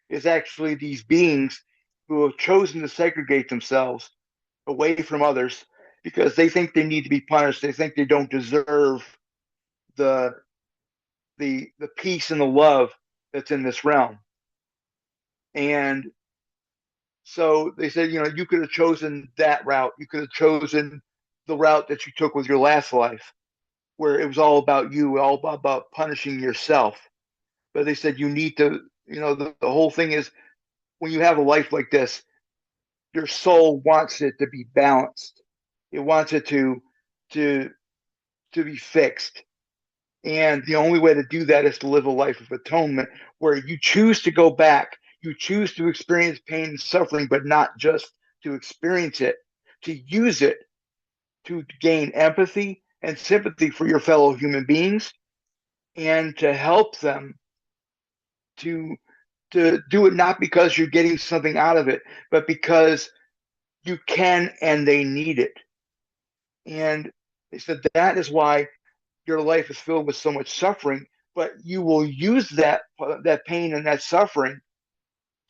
Speaker 2: is actually these beings who have chosen to segregate themselves away from others because they think they need to be punished. They think they don't deserve the the peace and the love that's in this realm. And so they said, you could have chosen that route. You could have chosen the route that you took with your last life, where it was all about you, all about punishing yourself. But they said you need to, the whole thing is, when you have a life like this, your soul wants it to be balanced. It wants it to to be fixed. And the only way to do that is to live a life of atonement where you choose to go back, you choose to experience pain and suffering, but not just to experience it, to use it to gain empathy and sympathy for your fellow human beings and to help them to do it not because you're getting something out of it, but because you can and they need it. And they said that is why your life is filled with so much suffering, but you will use that pain and that suffering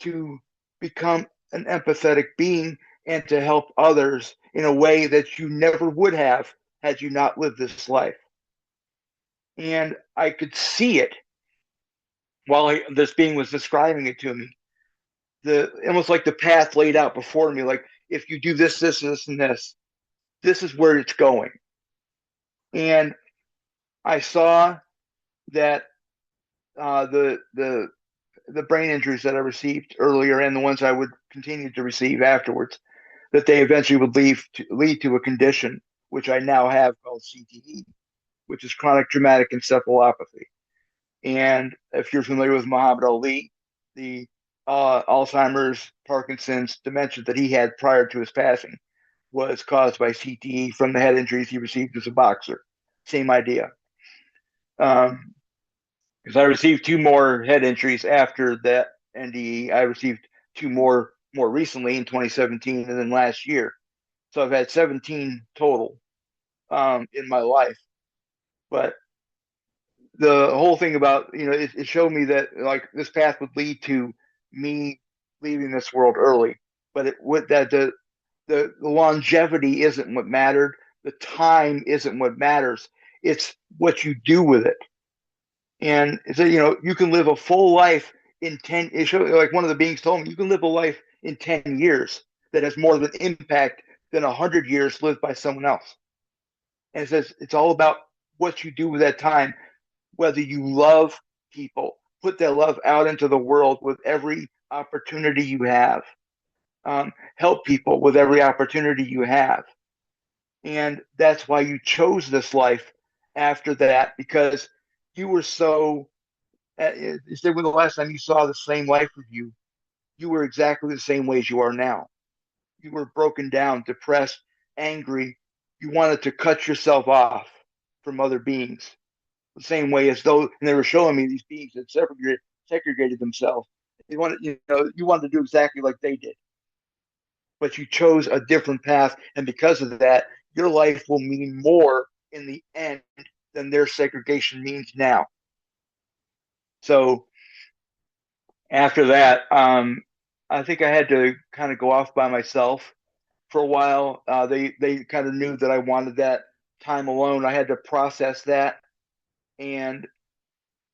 Speaker 2: to become an empathetic being and to help others in a way that you never would have had you not lived this life. And I could see it while this being was describing it to me. The almost like the path laid out before me, like if you do this, this, this, and this is where it's going. And I saw that the brain injuries that I received earlier and the ones I would continue to receive afterwards, that they eventually would lead to a condition which I now have called CTE, which is chronic traumatic encephalopathy. And if you're familiar with Muhammad Ali, the Alzheimer's, Parkinson's, dementia that he had prior to his passing was caused by CTE from the head injuries he received as a boxer. Same idea. Because I received two more head injuries after that NDE. I received two more recently in 2017 and then last year. So I've had 17 total in my life. But the whole thing about, it showed me that like this path would lead to me leaving this world early. But it would that the longevity isn't what mattered. The time isn't what matters. It's what you do with it. And so, you can live a full life in 10, it showed, like one of the beings told me, you can live a life in 10 years that has more of an impact than 100 years lived by someone else. And it says it's all about what you do with that time, whether you love people, put that love out into the world with every opportunity you have, help people with every opportunity you have. And that's why you chose this life after that, because you were so, you said when the last time you saw the same life review, you were exactly the same way as you are now. You were broken down, depressed, angry. You wanted to cut yourself off from other beings, the same way as though, and they were showing me these beings that segregated themselves. They wanted, you wanted to do exactly like they did, but you chose a different path, and because of that, your life will mean more in the end than their segregation means now. So after that, I think I had to kind of go off by myself for a while. They kind of knew that I wanted that time alone. I had to process that, and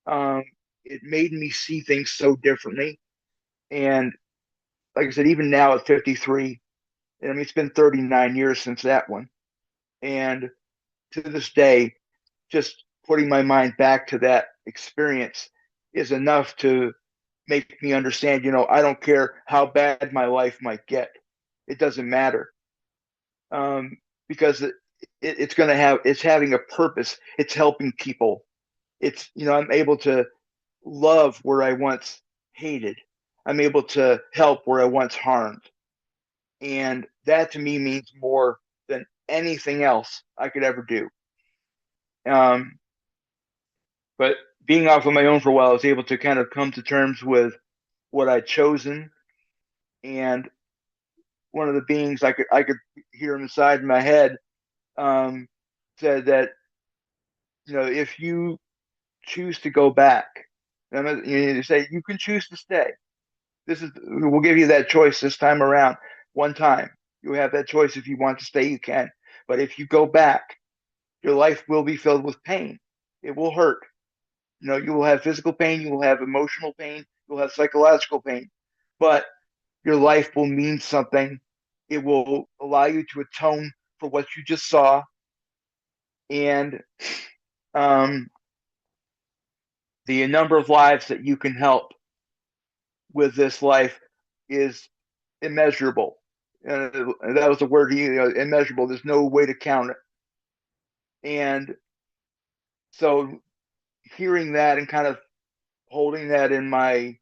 Speaker 2: it made me see things so differently. And like I said, even now at 53, and I mean it's been 39 years since that one, and to this day, just putting my mind back to that experience is enough to make me understand, I don't care how bad my life might get. It doesn't matter. Because it's having a purpose. It's helping people. It's, I'm able to love where I once hated. I'm able to help where I once harmed. And that to me means more than anything else I could ever do. Um, but being off on my own for a while, I was able to kind of come to terms with what I'd chosen. And one of the beings I could hear inside my head said that, if you choose to go back, you say you can choose to stay. We'll give you that choice this time around. One time, you have that choice. If you want to stay, you can. But if you go back, your life will be filled with pain. It will hurt. You will have physical pain. You will have emotional pain. You will have psychological pain. But your life will mean something. It will allow you to atone for what you just saw. And um, the number of lives that you can help with this life is immeasurable. And that was the word, immeasurable. There's no way to count it. And so hearing that and kind of holding that in my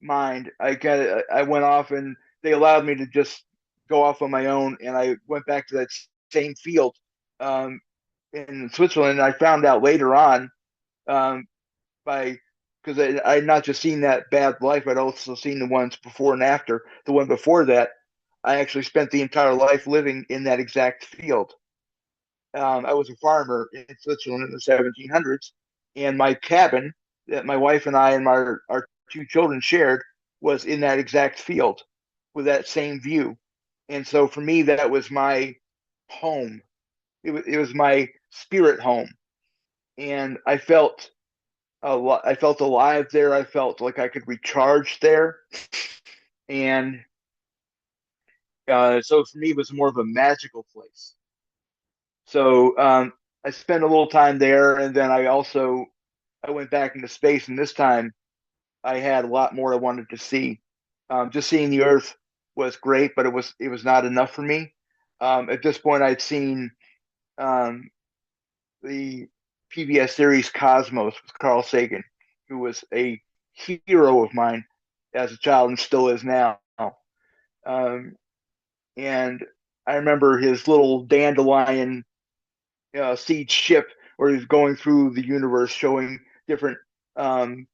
Speaker 2: mind, I went off and they allowed me to just go off on my own, and I went back to that same field um, in Switzerland. And I found out later on um, by because I had not just seen that bad life, I'd also seen the ones before and after. The one before that, I actually spent the entire life living in that exact field. I was a farmer in Switzerland in the 1700s, and my cabin that my wife and I and our two children shared was in that exact field with that same view. And so for me, that was my home. It was my spirit home, and I felt alive there. I felt like I could recharge there, and so for me, it was more of a magical place. So I spent a little time there, and then I went back into space, and this time I had a lot more I wanted to see. Just seeing the Earth was great, but it was not enough for me. At this point, I'd seen um, the PBS series Cosmos with Carl Sagan, who was a hero of mine as a child and still is now. Um, and I remember his little dandelion seed ship where he's going through the universe, showing different um,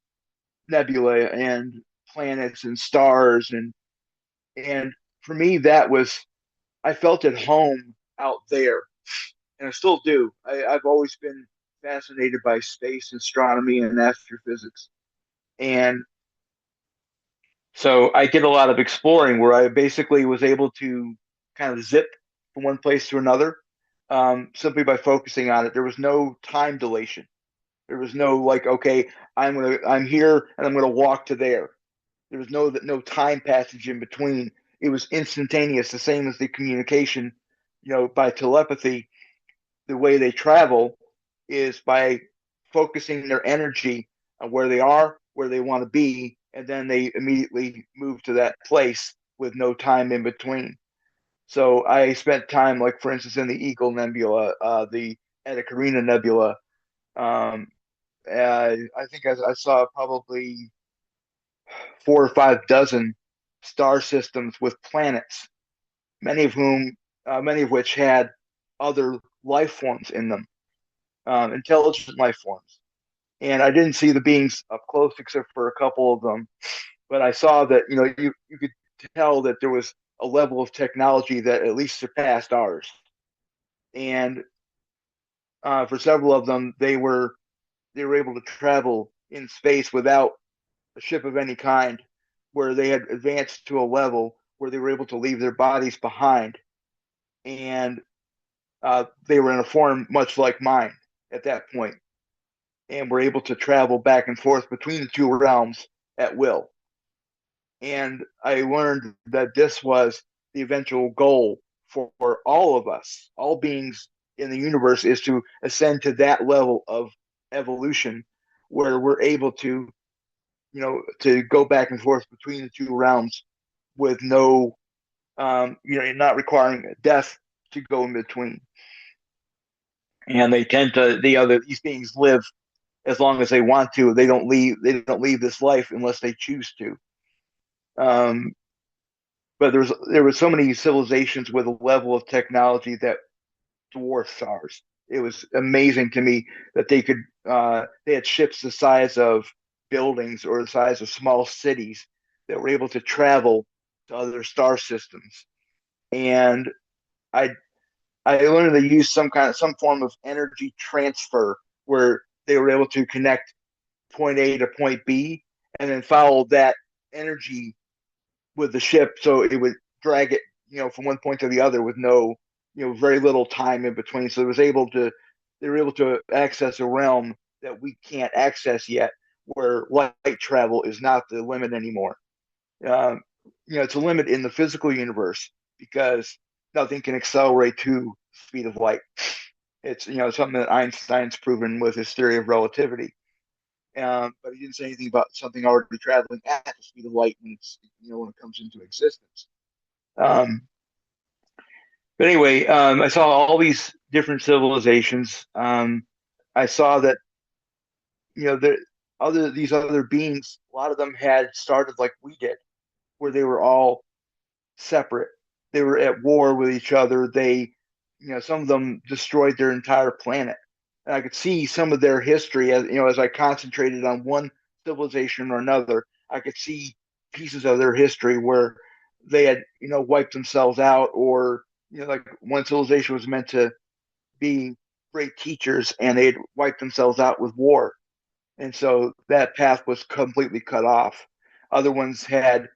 Speaker 2: nebulae and planets and stars, and for me that was I felt at home out there, and I still do. I've always been fascinated by space astronomy and astrophysics, and so I did a lot of exploring where I basically was able to kind of zip from one place to another simply by focusing on it. There was no time dilation. There was no like, okay, I'm here and I'm gonna walk to there. There was no time passage in between. It was instantaneous, the same as the communication, by telepathy. The way they travel is by focusing their energy on where they are, where they want to be, and then they immediately move to that place with no time in between. So I spent time, like for instance, in the Eagle Nebula, the Eta Carina Nebula. Um, I think I saw probably 4 or 5 dozen star systems with planets, many of which had other life forms in them, intelligent life forms. And I didn't see the beings up close except for a couple of them, but I saw that you could tell that there was a level of technology that at least surpassed ours. And for several of them, they were able to travel in space without a ship of any kind, where they had advanced to a level where they were able to leave their bodies behind, and they were in a form much like mine at that point, and were able to travel back and forth between the two realms at will. And I learned that this was the eventual goal for all of us, all beings in the universe, is to ascend to that level of evolution where we're able to go back and forth between the two realms with no, not requiring death to go in between. And they tend to, these beings live as long as they want to. They don't leave this life unless they choose to. Um, but there were so many civilizations with a level of technology that dwarfs ours. It was amazing to me that they had ships the size of buildings or the size of small cities that were able to travel to other star systems. And I I learned they used some form of energy transfer where they were able to connect point A to point B and then follow that energy with the ship so it would drag it, from one point to the other with no, very little time in between. So they were able to access a realm that we can't access yet, where light travel is not the limit anymore. Um, it's a limit in the physical universe because nothing can accelerate to the speed of light. It's something that Einstein's proven with his theory of relativity. But he didn't say anything about something already traveling at the speed of light when it comes into existence. Um, But anyway, I saw all these different civilizations. I saw that the other these other beings, a lot of them had started like we did, where they were all separate. They were at war with each other. Some of them destroyed their entire planet. And I could see some of their history as I concentrated on one civilization or another. I could see pieces of their history where they had, wiped themselves out, or like one civilization was meant to be great teachers, and they'd wiped themselves out with war, and so that path was completely cut off. Other ones had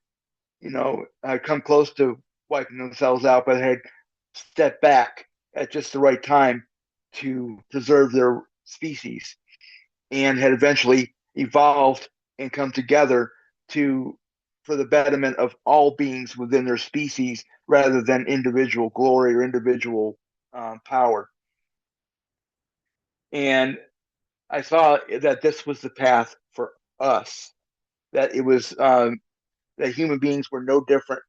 Speaker 2: come close to wiping themselves out, but had stepped back at just the right time to preserve their species, and had eventually evolved and come together to for the betterment of all beings within their species rather than individual glory or individual power. And I saw that this was the path for us, that it was that human beings were no different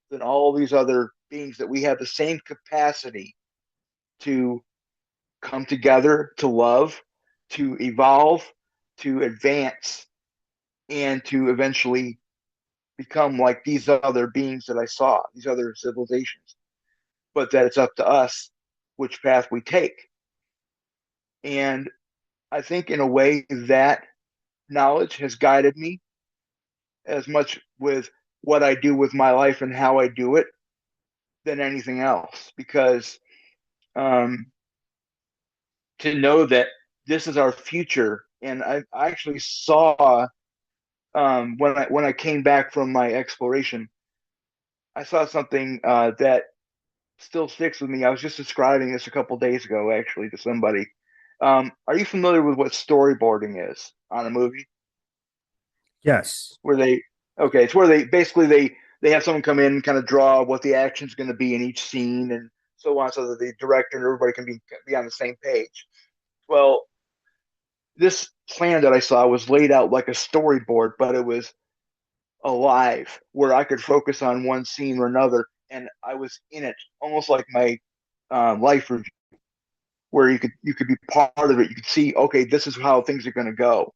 Speaker 2: than all these other beings, that we have the same capacity to come together, to love, to evolve, to advance, and to eventually become like these other beings that I saw, these other civilizations. But that it's up to us which path we take. And I think, in a way, that knowledge has guided me as much with what I do with my life and how I do it than anything else. Because um, to know that this is our future, and I actually saw when I came back from my exploration, I saw something that still sticks with me. I was just describing this a couple days ago, actually, to somebody. Are you familiar with what storyboarding is on a movie?
Speaker 1: Yes.
Speaker 2: Where they Okay, it's where they basically they have someone come in and kind of draw what the action's going to be in each scene and so on, so that the director and everybody can be on the same page. Well, this plan that I saw was laid out like a storyboard, but it was alive, where I could focus on one scene or another, and I was in it, almost like my life review, where you could be part of it. You could see, okay, this is how things are going to go,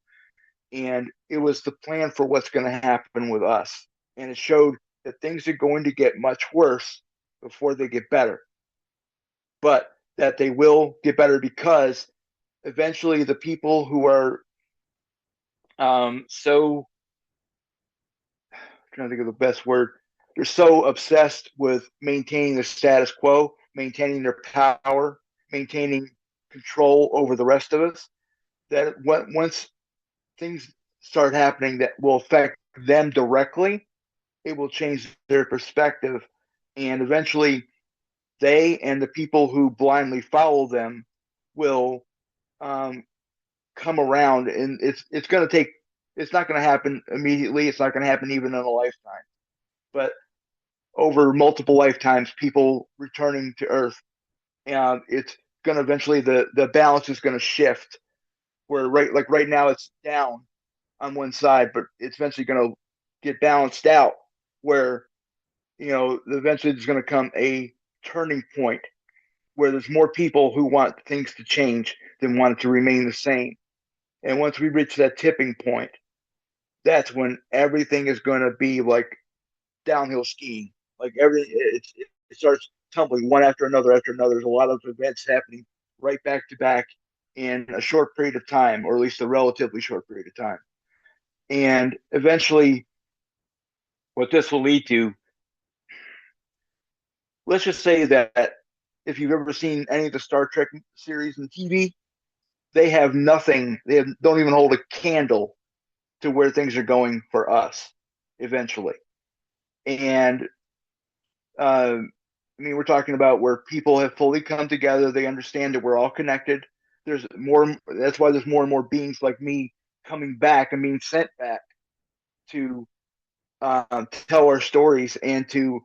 Speaker 2: and it was the plan for what's going to happen with us. And it showed that things are going to get much worse before they get better, but that they will get better because eventually the people who are so I'm trying to think of the best word. They're so obsessed with maintaining the status quo, maintaining their power, maintaining control over the rest of us, that once things start happening that will affect them directly, it will change their perspective. And eventually, they and the people who blindly follow them will um, come around. And it's going to take, it's not going to happen immediately. It's not going to happen even in a lifetime. But over multiple lifetimes, people returning to Earth, and it's going to eventually the balance is going to shift. Where right now it's down on one side, but it's eventually going to get balanced out. Where eventually there's going to come a turning point where there's more people who want things to change than want it to remain the same. And once we reach that tipping point, that's when everything is going to be like downhill skiing. Like everything, it starts tumbling one after another after another. There's a lot of events happening right back to back in a short period of time, or at least a relatively short period of time. And eventually, what this will lead to, let's just say that if you've ever seen any of the Star Trek series and TV, they have nothing. Don't even hold a candle to where things are going for us eventually. And I mean, we're talking about where people have fully come together. They understand that we're all connected. There's more. That's why there's more and more beings like me coming back and being sent back to tell our stories and to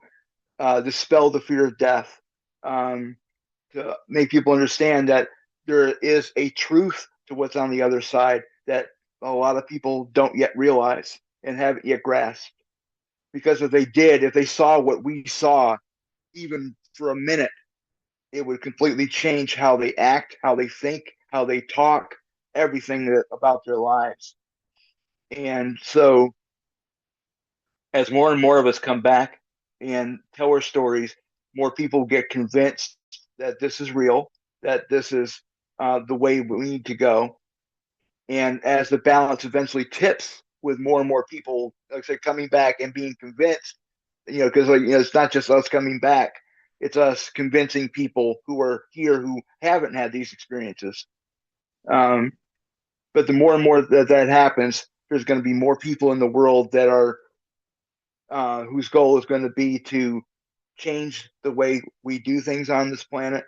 Speaker 2: dispel the fear of death, to make people understand that there is a truth to what's on the other side that a lot of people don't yet realize and haven't yet grasped. Because if they did, if they saw what we saw, even for a minute, it would completely change how they act, how they think, how they talk, everything about their lives. And so, as more and more of us come back and tell our stories, more people get convinced that this is real, that this is the way we need to go. And as the balance eventually tips with more and more people, like I said, coming back and being convinced, because it's not just us coming back, it's us convincing people who are here who haven't had these experiences. Um, but the more and more that happens, there's going to be more people in the world that are whose goal is going to be to change the way we do things on this planet,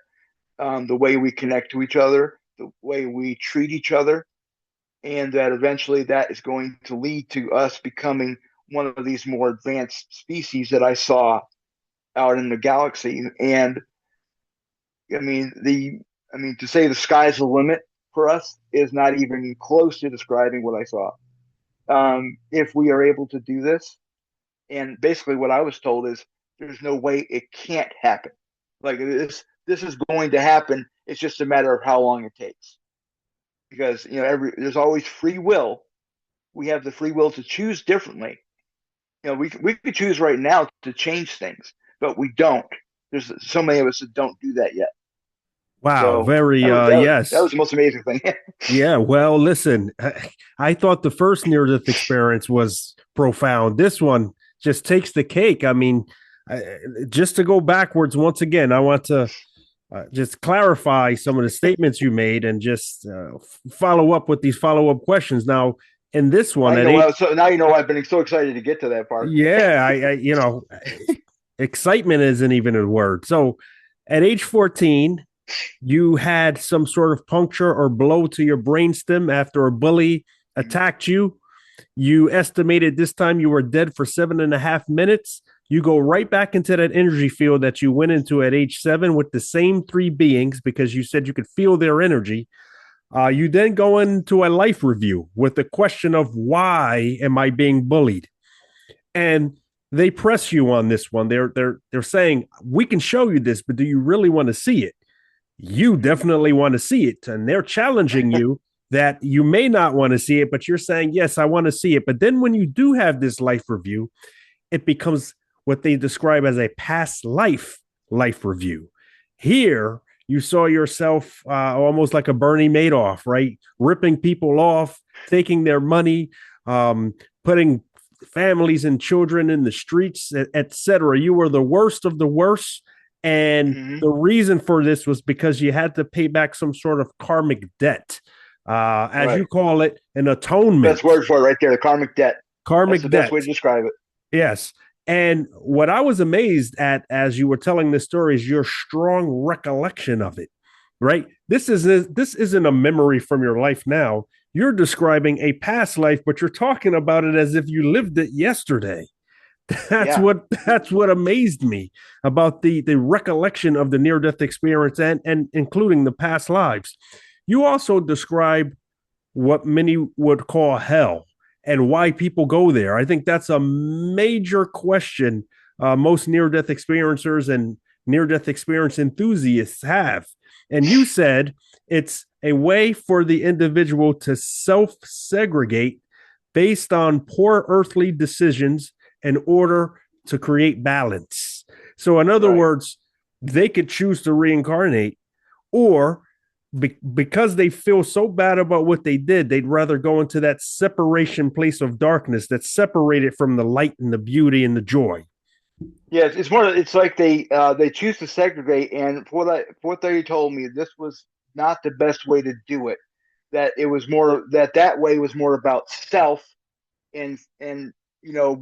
Speaker 2: the way we connect to each other, the way we treat each other, and that eventually that is going to lead to us becoming one of these more advanced species that I saw out in the galaxy. And to say the sky's the limit for us is not even close to describing what I saw. If we are able to do this, and basically what I was told is there's no way it can't happen. Like this is going to happen. It's just a matter of how long it takes. Because there's always free will. We have the free will to choose differently. We could choose right now to change things, but we don't. There's so many of us that don't do that yet.
Speaker 1: Wow,
Speaker 2: So
Speaker 1: very
Speaker 2: that
Speaker 1: yes.
Speaker 2: was the most amazing thing.
Speaker 1: Yeah, well, listen, I thought the first near death experience was profound. This one just takes the cake. I mean, just to go backwards once again, I want to just clarify some of the statements you made and just follow up with these follow up questions. Now, in this one,
Speaker 2: now you know I've been so excited to get to that part.
Speaker 1: yeah, excitement isn't even a word. So, at age 14, you had some sort of puncture or blow to your brainstem after a bully attacked you. You estimated this time you were dead for 7.5 minutes. You go right back into that energy field that you went into at age 7 with the same three beings because you said you could feel their energy. You then go into a life review with the question of why am I being bullied? And they press you on this one. They're saying we can show you this, but do you really want to see it? You definitely want to see it, and they're challenging you that you may not want to see it, but you're saying yes, I want to see it. But then when you do have this life review, it becomes what they describe as a past life review. Here, you saw yourself almost like a Bernie Madoff, right? Ripping people off, taking their money, putting families and children in the streets, etc. You were the worst of the worst. And the reason for this was because you had to pay back some sort of karmic debt, as you call it, an atonement.
Speaker 2: Best word for it right there, the karmic debt.
Speaker 1: Karmic
Speaker 2: That's the
Speaker 1: debt.
Speaker 2: best way to describe it.
Speaker 1: Yes. And what I was amazed at as you were telling this story is your strong recollection of it, right? This isn't a memory from your life now. You're describing a past life, but you're talking about it as if you lived it yesterday. That's what amazed me about the recollection of the near death experience and including the past lives. You also describe what many would call hell and why people go there. I think that's a major question most near death experiencers and near death experience enthusiasts have. And you said it's a way for the individual to self segregate based on poor earthly decisions in order to create balance. So, in other words, they could choose to reincarnate, or because they feel so bad about what they did, they'd rather go into that separation place of darkness that's separated from the light and the beauty and the joy.
Speaker 2: Yeah, it's more. It's like they choose to segregate, and for what they told me, this was not the best way to do it. That it was more that way was more about self and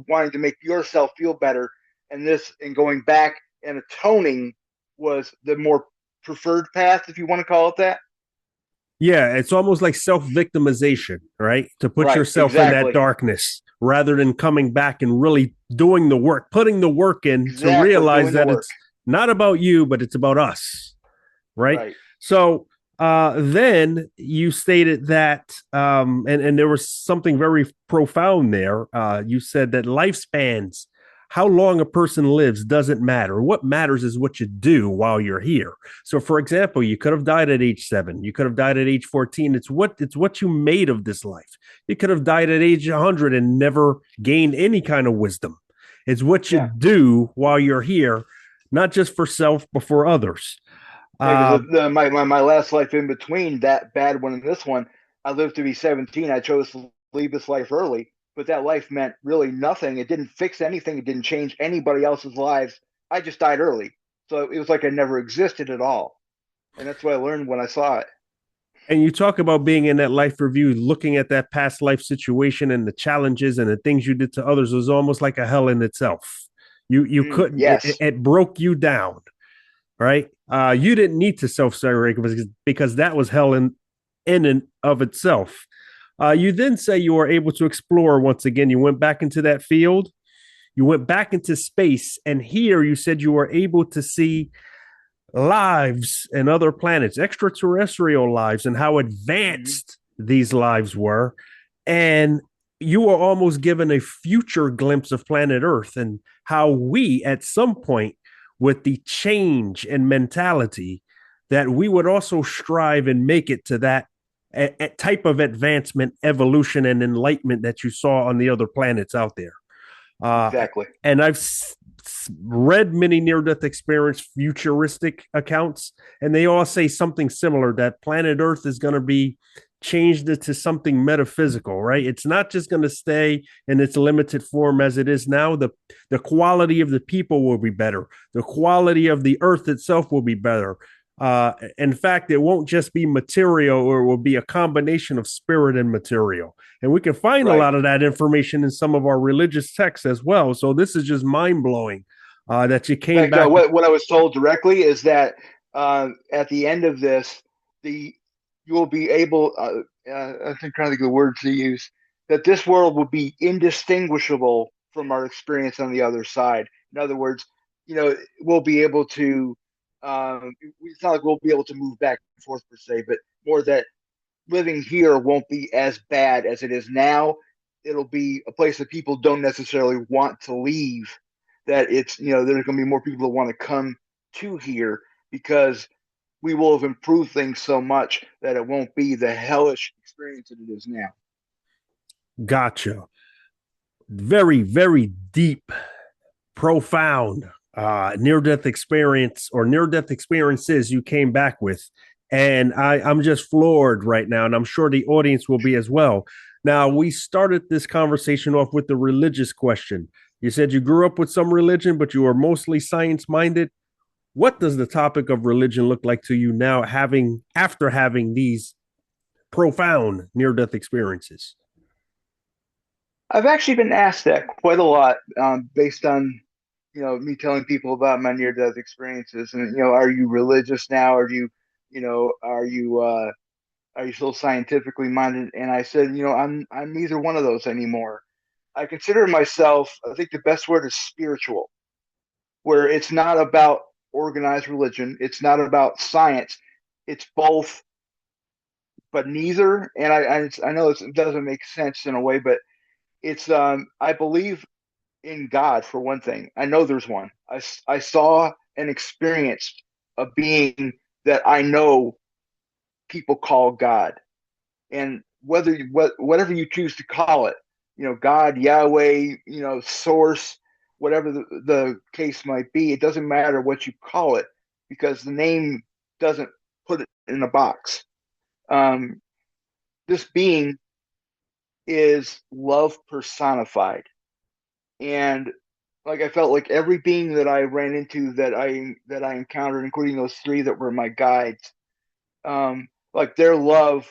Speaker 2: wanting to make yourself feel better, and going back and atoning was the more preferred path, if you want to call it that.
Speaker 1: Yeah, it's almost like self-victimization, right? To put yourself in that darkness rather than coming back and really doing the work, putting the work in to realize that it's not about you, but it's about us, right? So then you stated that, and there was something very profound there. You said that lifespans how long a person lives doesn't matter. What matters is what you do while you're here. So, for example, you could have died at age 7. You could have died at age 14. It's what you made of this life. You could have died at age 100 and never gained any kind of wisdom. It's what you
Speaker 2: Yeah.
Speaker 1: do while you're here, not just for self, but for others.
Speaker 2: Yeah,
Speaker 1: Uh,
Speaker 2: because my last life in between that bad one and this one, I lived to be 17. I chose to leave this life early, but that life meant really nothing. It didn't fix anything. It didn't change anybody else's lives. I just died early. So it was like I never existed at all. And that's what I learned when I saw it.
Speaker 1: and you talk about being in that life review, looking at that past life situation and the challenges and the things you did to others was almost like a hell in itself. You couldn't. It,
Speaker 2: Yes,
Speaker 1: it broke you down, right? You didn't need to self-segregate because that was hell in and of itself. You then say you were able to explore once again. You went back into that field. You went back into space, and here you said you were able to see lives and other planets, extraterrestrial lives, and how
Speaker 2: mm-hmm.
Speaker 1: advanced these lives were. And you were almost given a future glimpse of planet Earth and how we, at some point, with the change in mentality, that we would also strive and make it to that type of advancement, evolution, and enlightenment that you saw on the other planets out there.
Speaker 2: Exactly.
Speaker 1: And I've read many near-death experience futuristic accounts, and they all say something similar, that planet Earth is going to be changed into something metaphysical, right? It's not just going to stay in its limited form as it is now. The quality of the people will be better. The quality of the Earth itself will be better. In fact, it won't just be material, or it will be a combination of spirit and material. And we can find a
Speaker 2: Right.
Speaker 1: lot of that information in some of our religious texts as well. So this is just mind blowing that you
Speaker 2: In
Speaker 1: came
Speaker 2: fact,
Speaker 1: back.
Speaker 2: what I was told directly is that at the end of this, the you will be able. I think trying to think of the words to use, that this world will be indistinguishable from our experience on the other side. In other words, we'll be able to. It's not like we'll be able to move back and forth per se, but more that living here won't be as bad as it is now. It'll be a place that people don't necessarily want to leave. That there's going to be more people that want to come to here because we will have improved things so much that it won't be the hellish experience that it is now.
Speaker 1: Gotcha. Very, very deep, profound near death experience or near death experiences you came back with. And I'm just floored right now, and I'm sure the audience will be as well. Now, we started this conversation off with the religious question. You said you grew up with some religion, but you were mostly science minded. What does the topic of religion look like to you now, after having these profound near death experiences?
Speaker 2: I've actually been asked that quite a lot, based on me telling people about my near death experiences, and are you religious now, or do are you still scientifically minded? And I said, I'm neither one of those anymore. I consider myself, I think the best word is spiritual, where it's not about organized religion, it's not about science, it's both, but neither. And I know it doesn't make sense in a way, but it's I believe in God for one thing. I know there's one. I saw and experienced a being that I know people call God, and whatever you choose to call it, God, Yahweh, Source, whatever the case might be, it doesn't matter what you call it because the name doesn't put it in a box. Um, this being is love personified, and like I felt like every being that I ran into, that I encountered, including those three that were my guides, like their love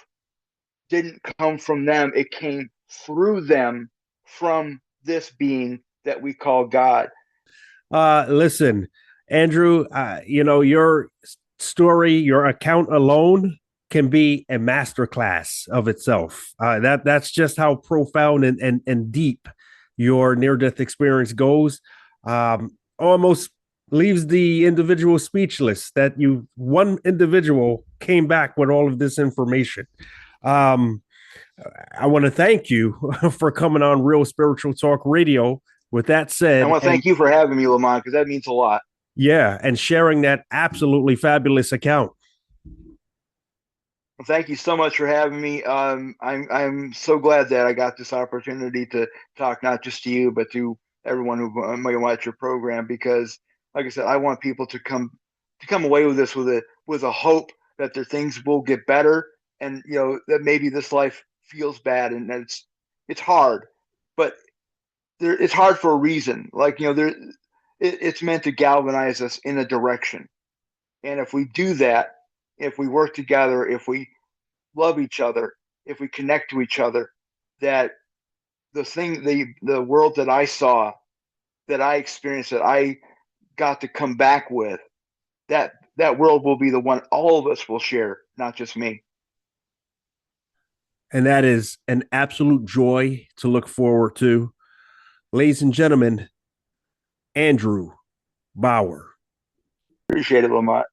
Speaker 2: didn't come from them. It came through them from this being that we call God.
Speaker 1: Listen, Andrew, your story, your account alone can be a masterclass of itself. That's just how profound and deep your near death experience goes. Almost leaves the individual speechless that one individual came back with all of this information. Um, I want to thank you for coming on Real Spiritual Talk Radio With that
Speaker 2: I
Speaker 1: said,
Speaker 2: want to
Speaker 1: and
Speaker 2: thank you for having me, Lamont, because that means a lot.
Speaker 1: yeah, and sharing that absolutely fabulous account.
Speaker 2: Well, thank you so much for having me. I'm so glad that I got this opportunity to talk not just to you, but to everyone who might watch your program. Because, like I said, I want people to come away with this with a hope that their things will get better, and that maybe this life feels bad and that it's hard, but it's hard for a reason. Like it's meant to galvanize us in a direction, and if we do that, if we work together, if we love each other, if we connect to each other, that the world that I saw, that I experienced, that I got to come back with, that world will be the one all of us will share, not just me.
Speaker 1: And that is an absolute joy to look forward to. Ladies and gentlemen, Andrew Bauer.
Speaker 2: Appreciate it, Lamont.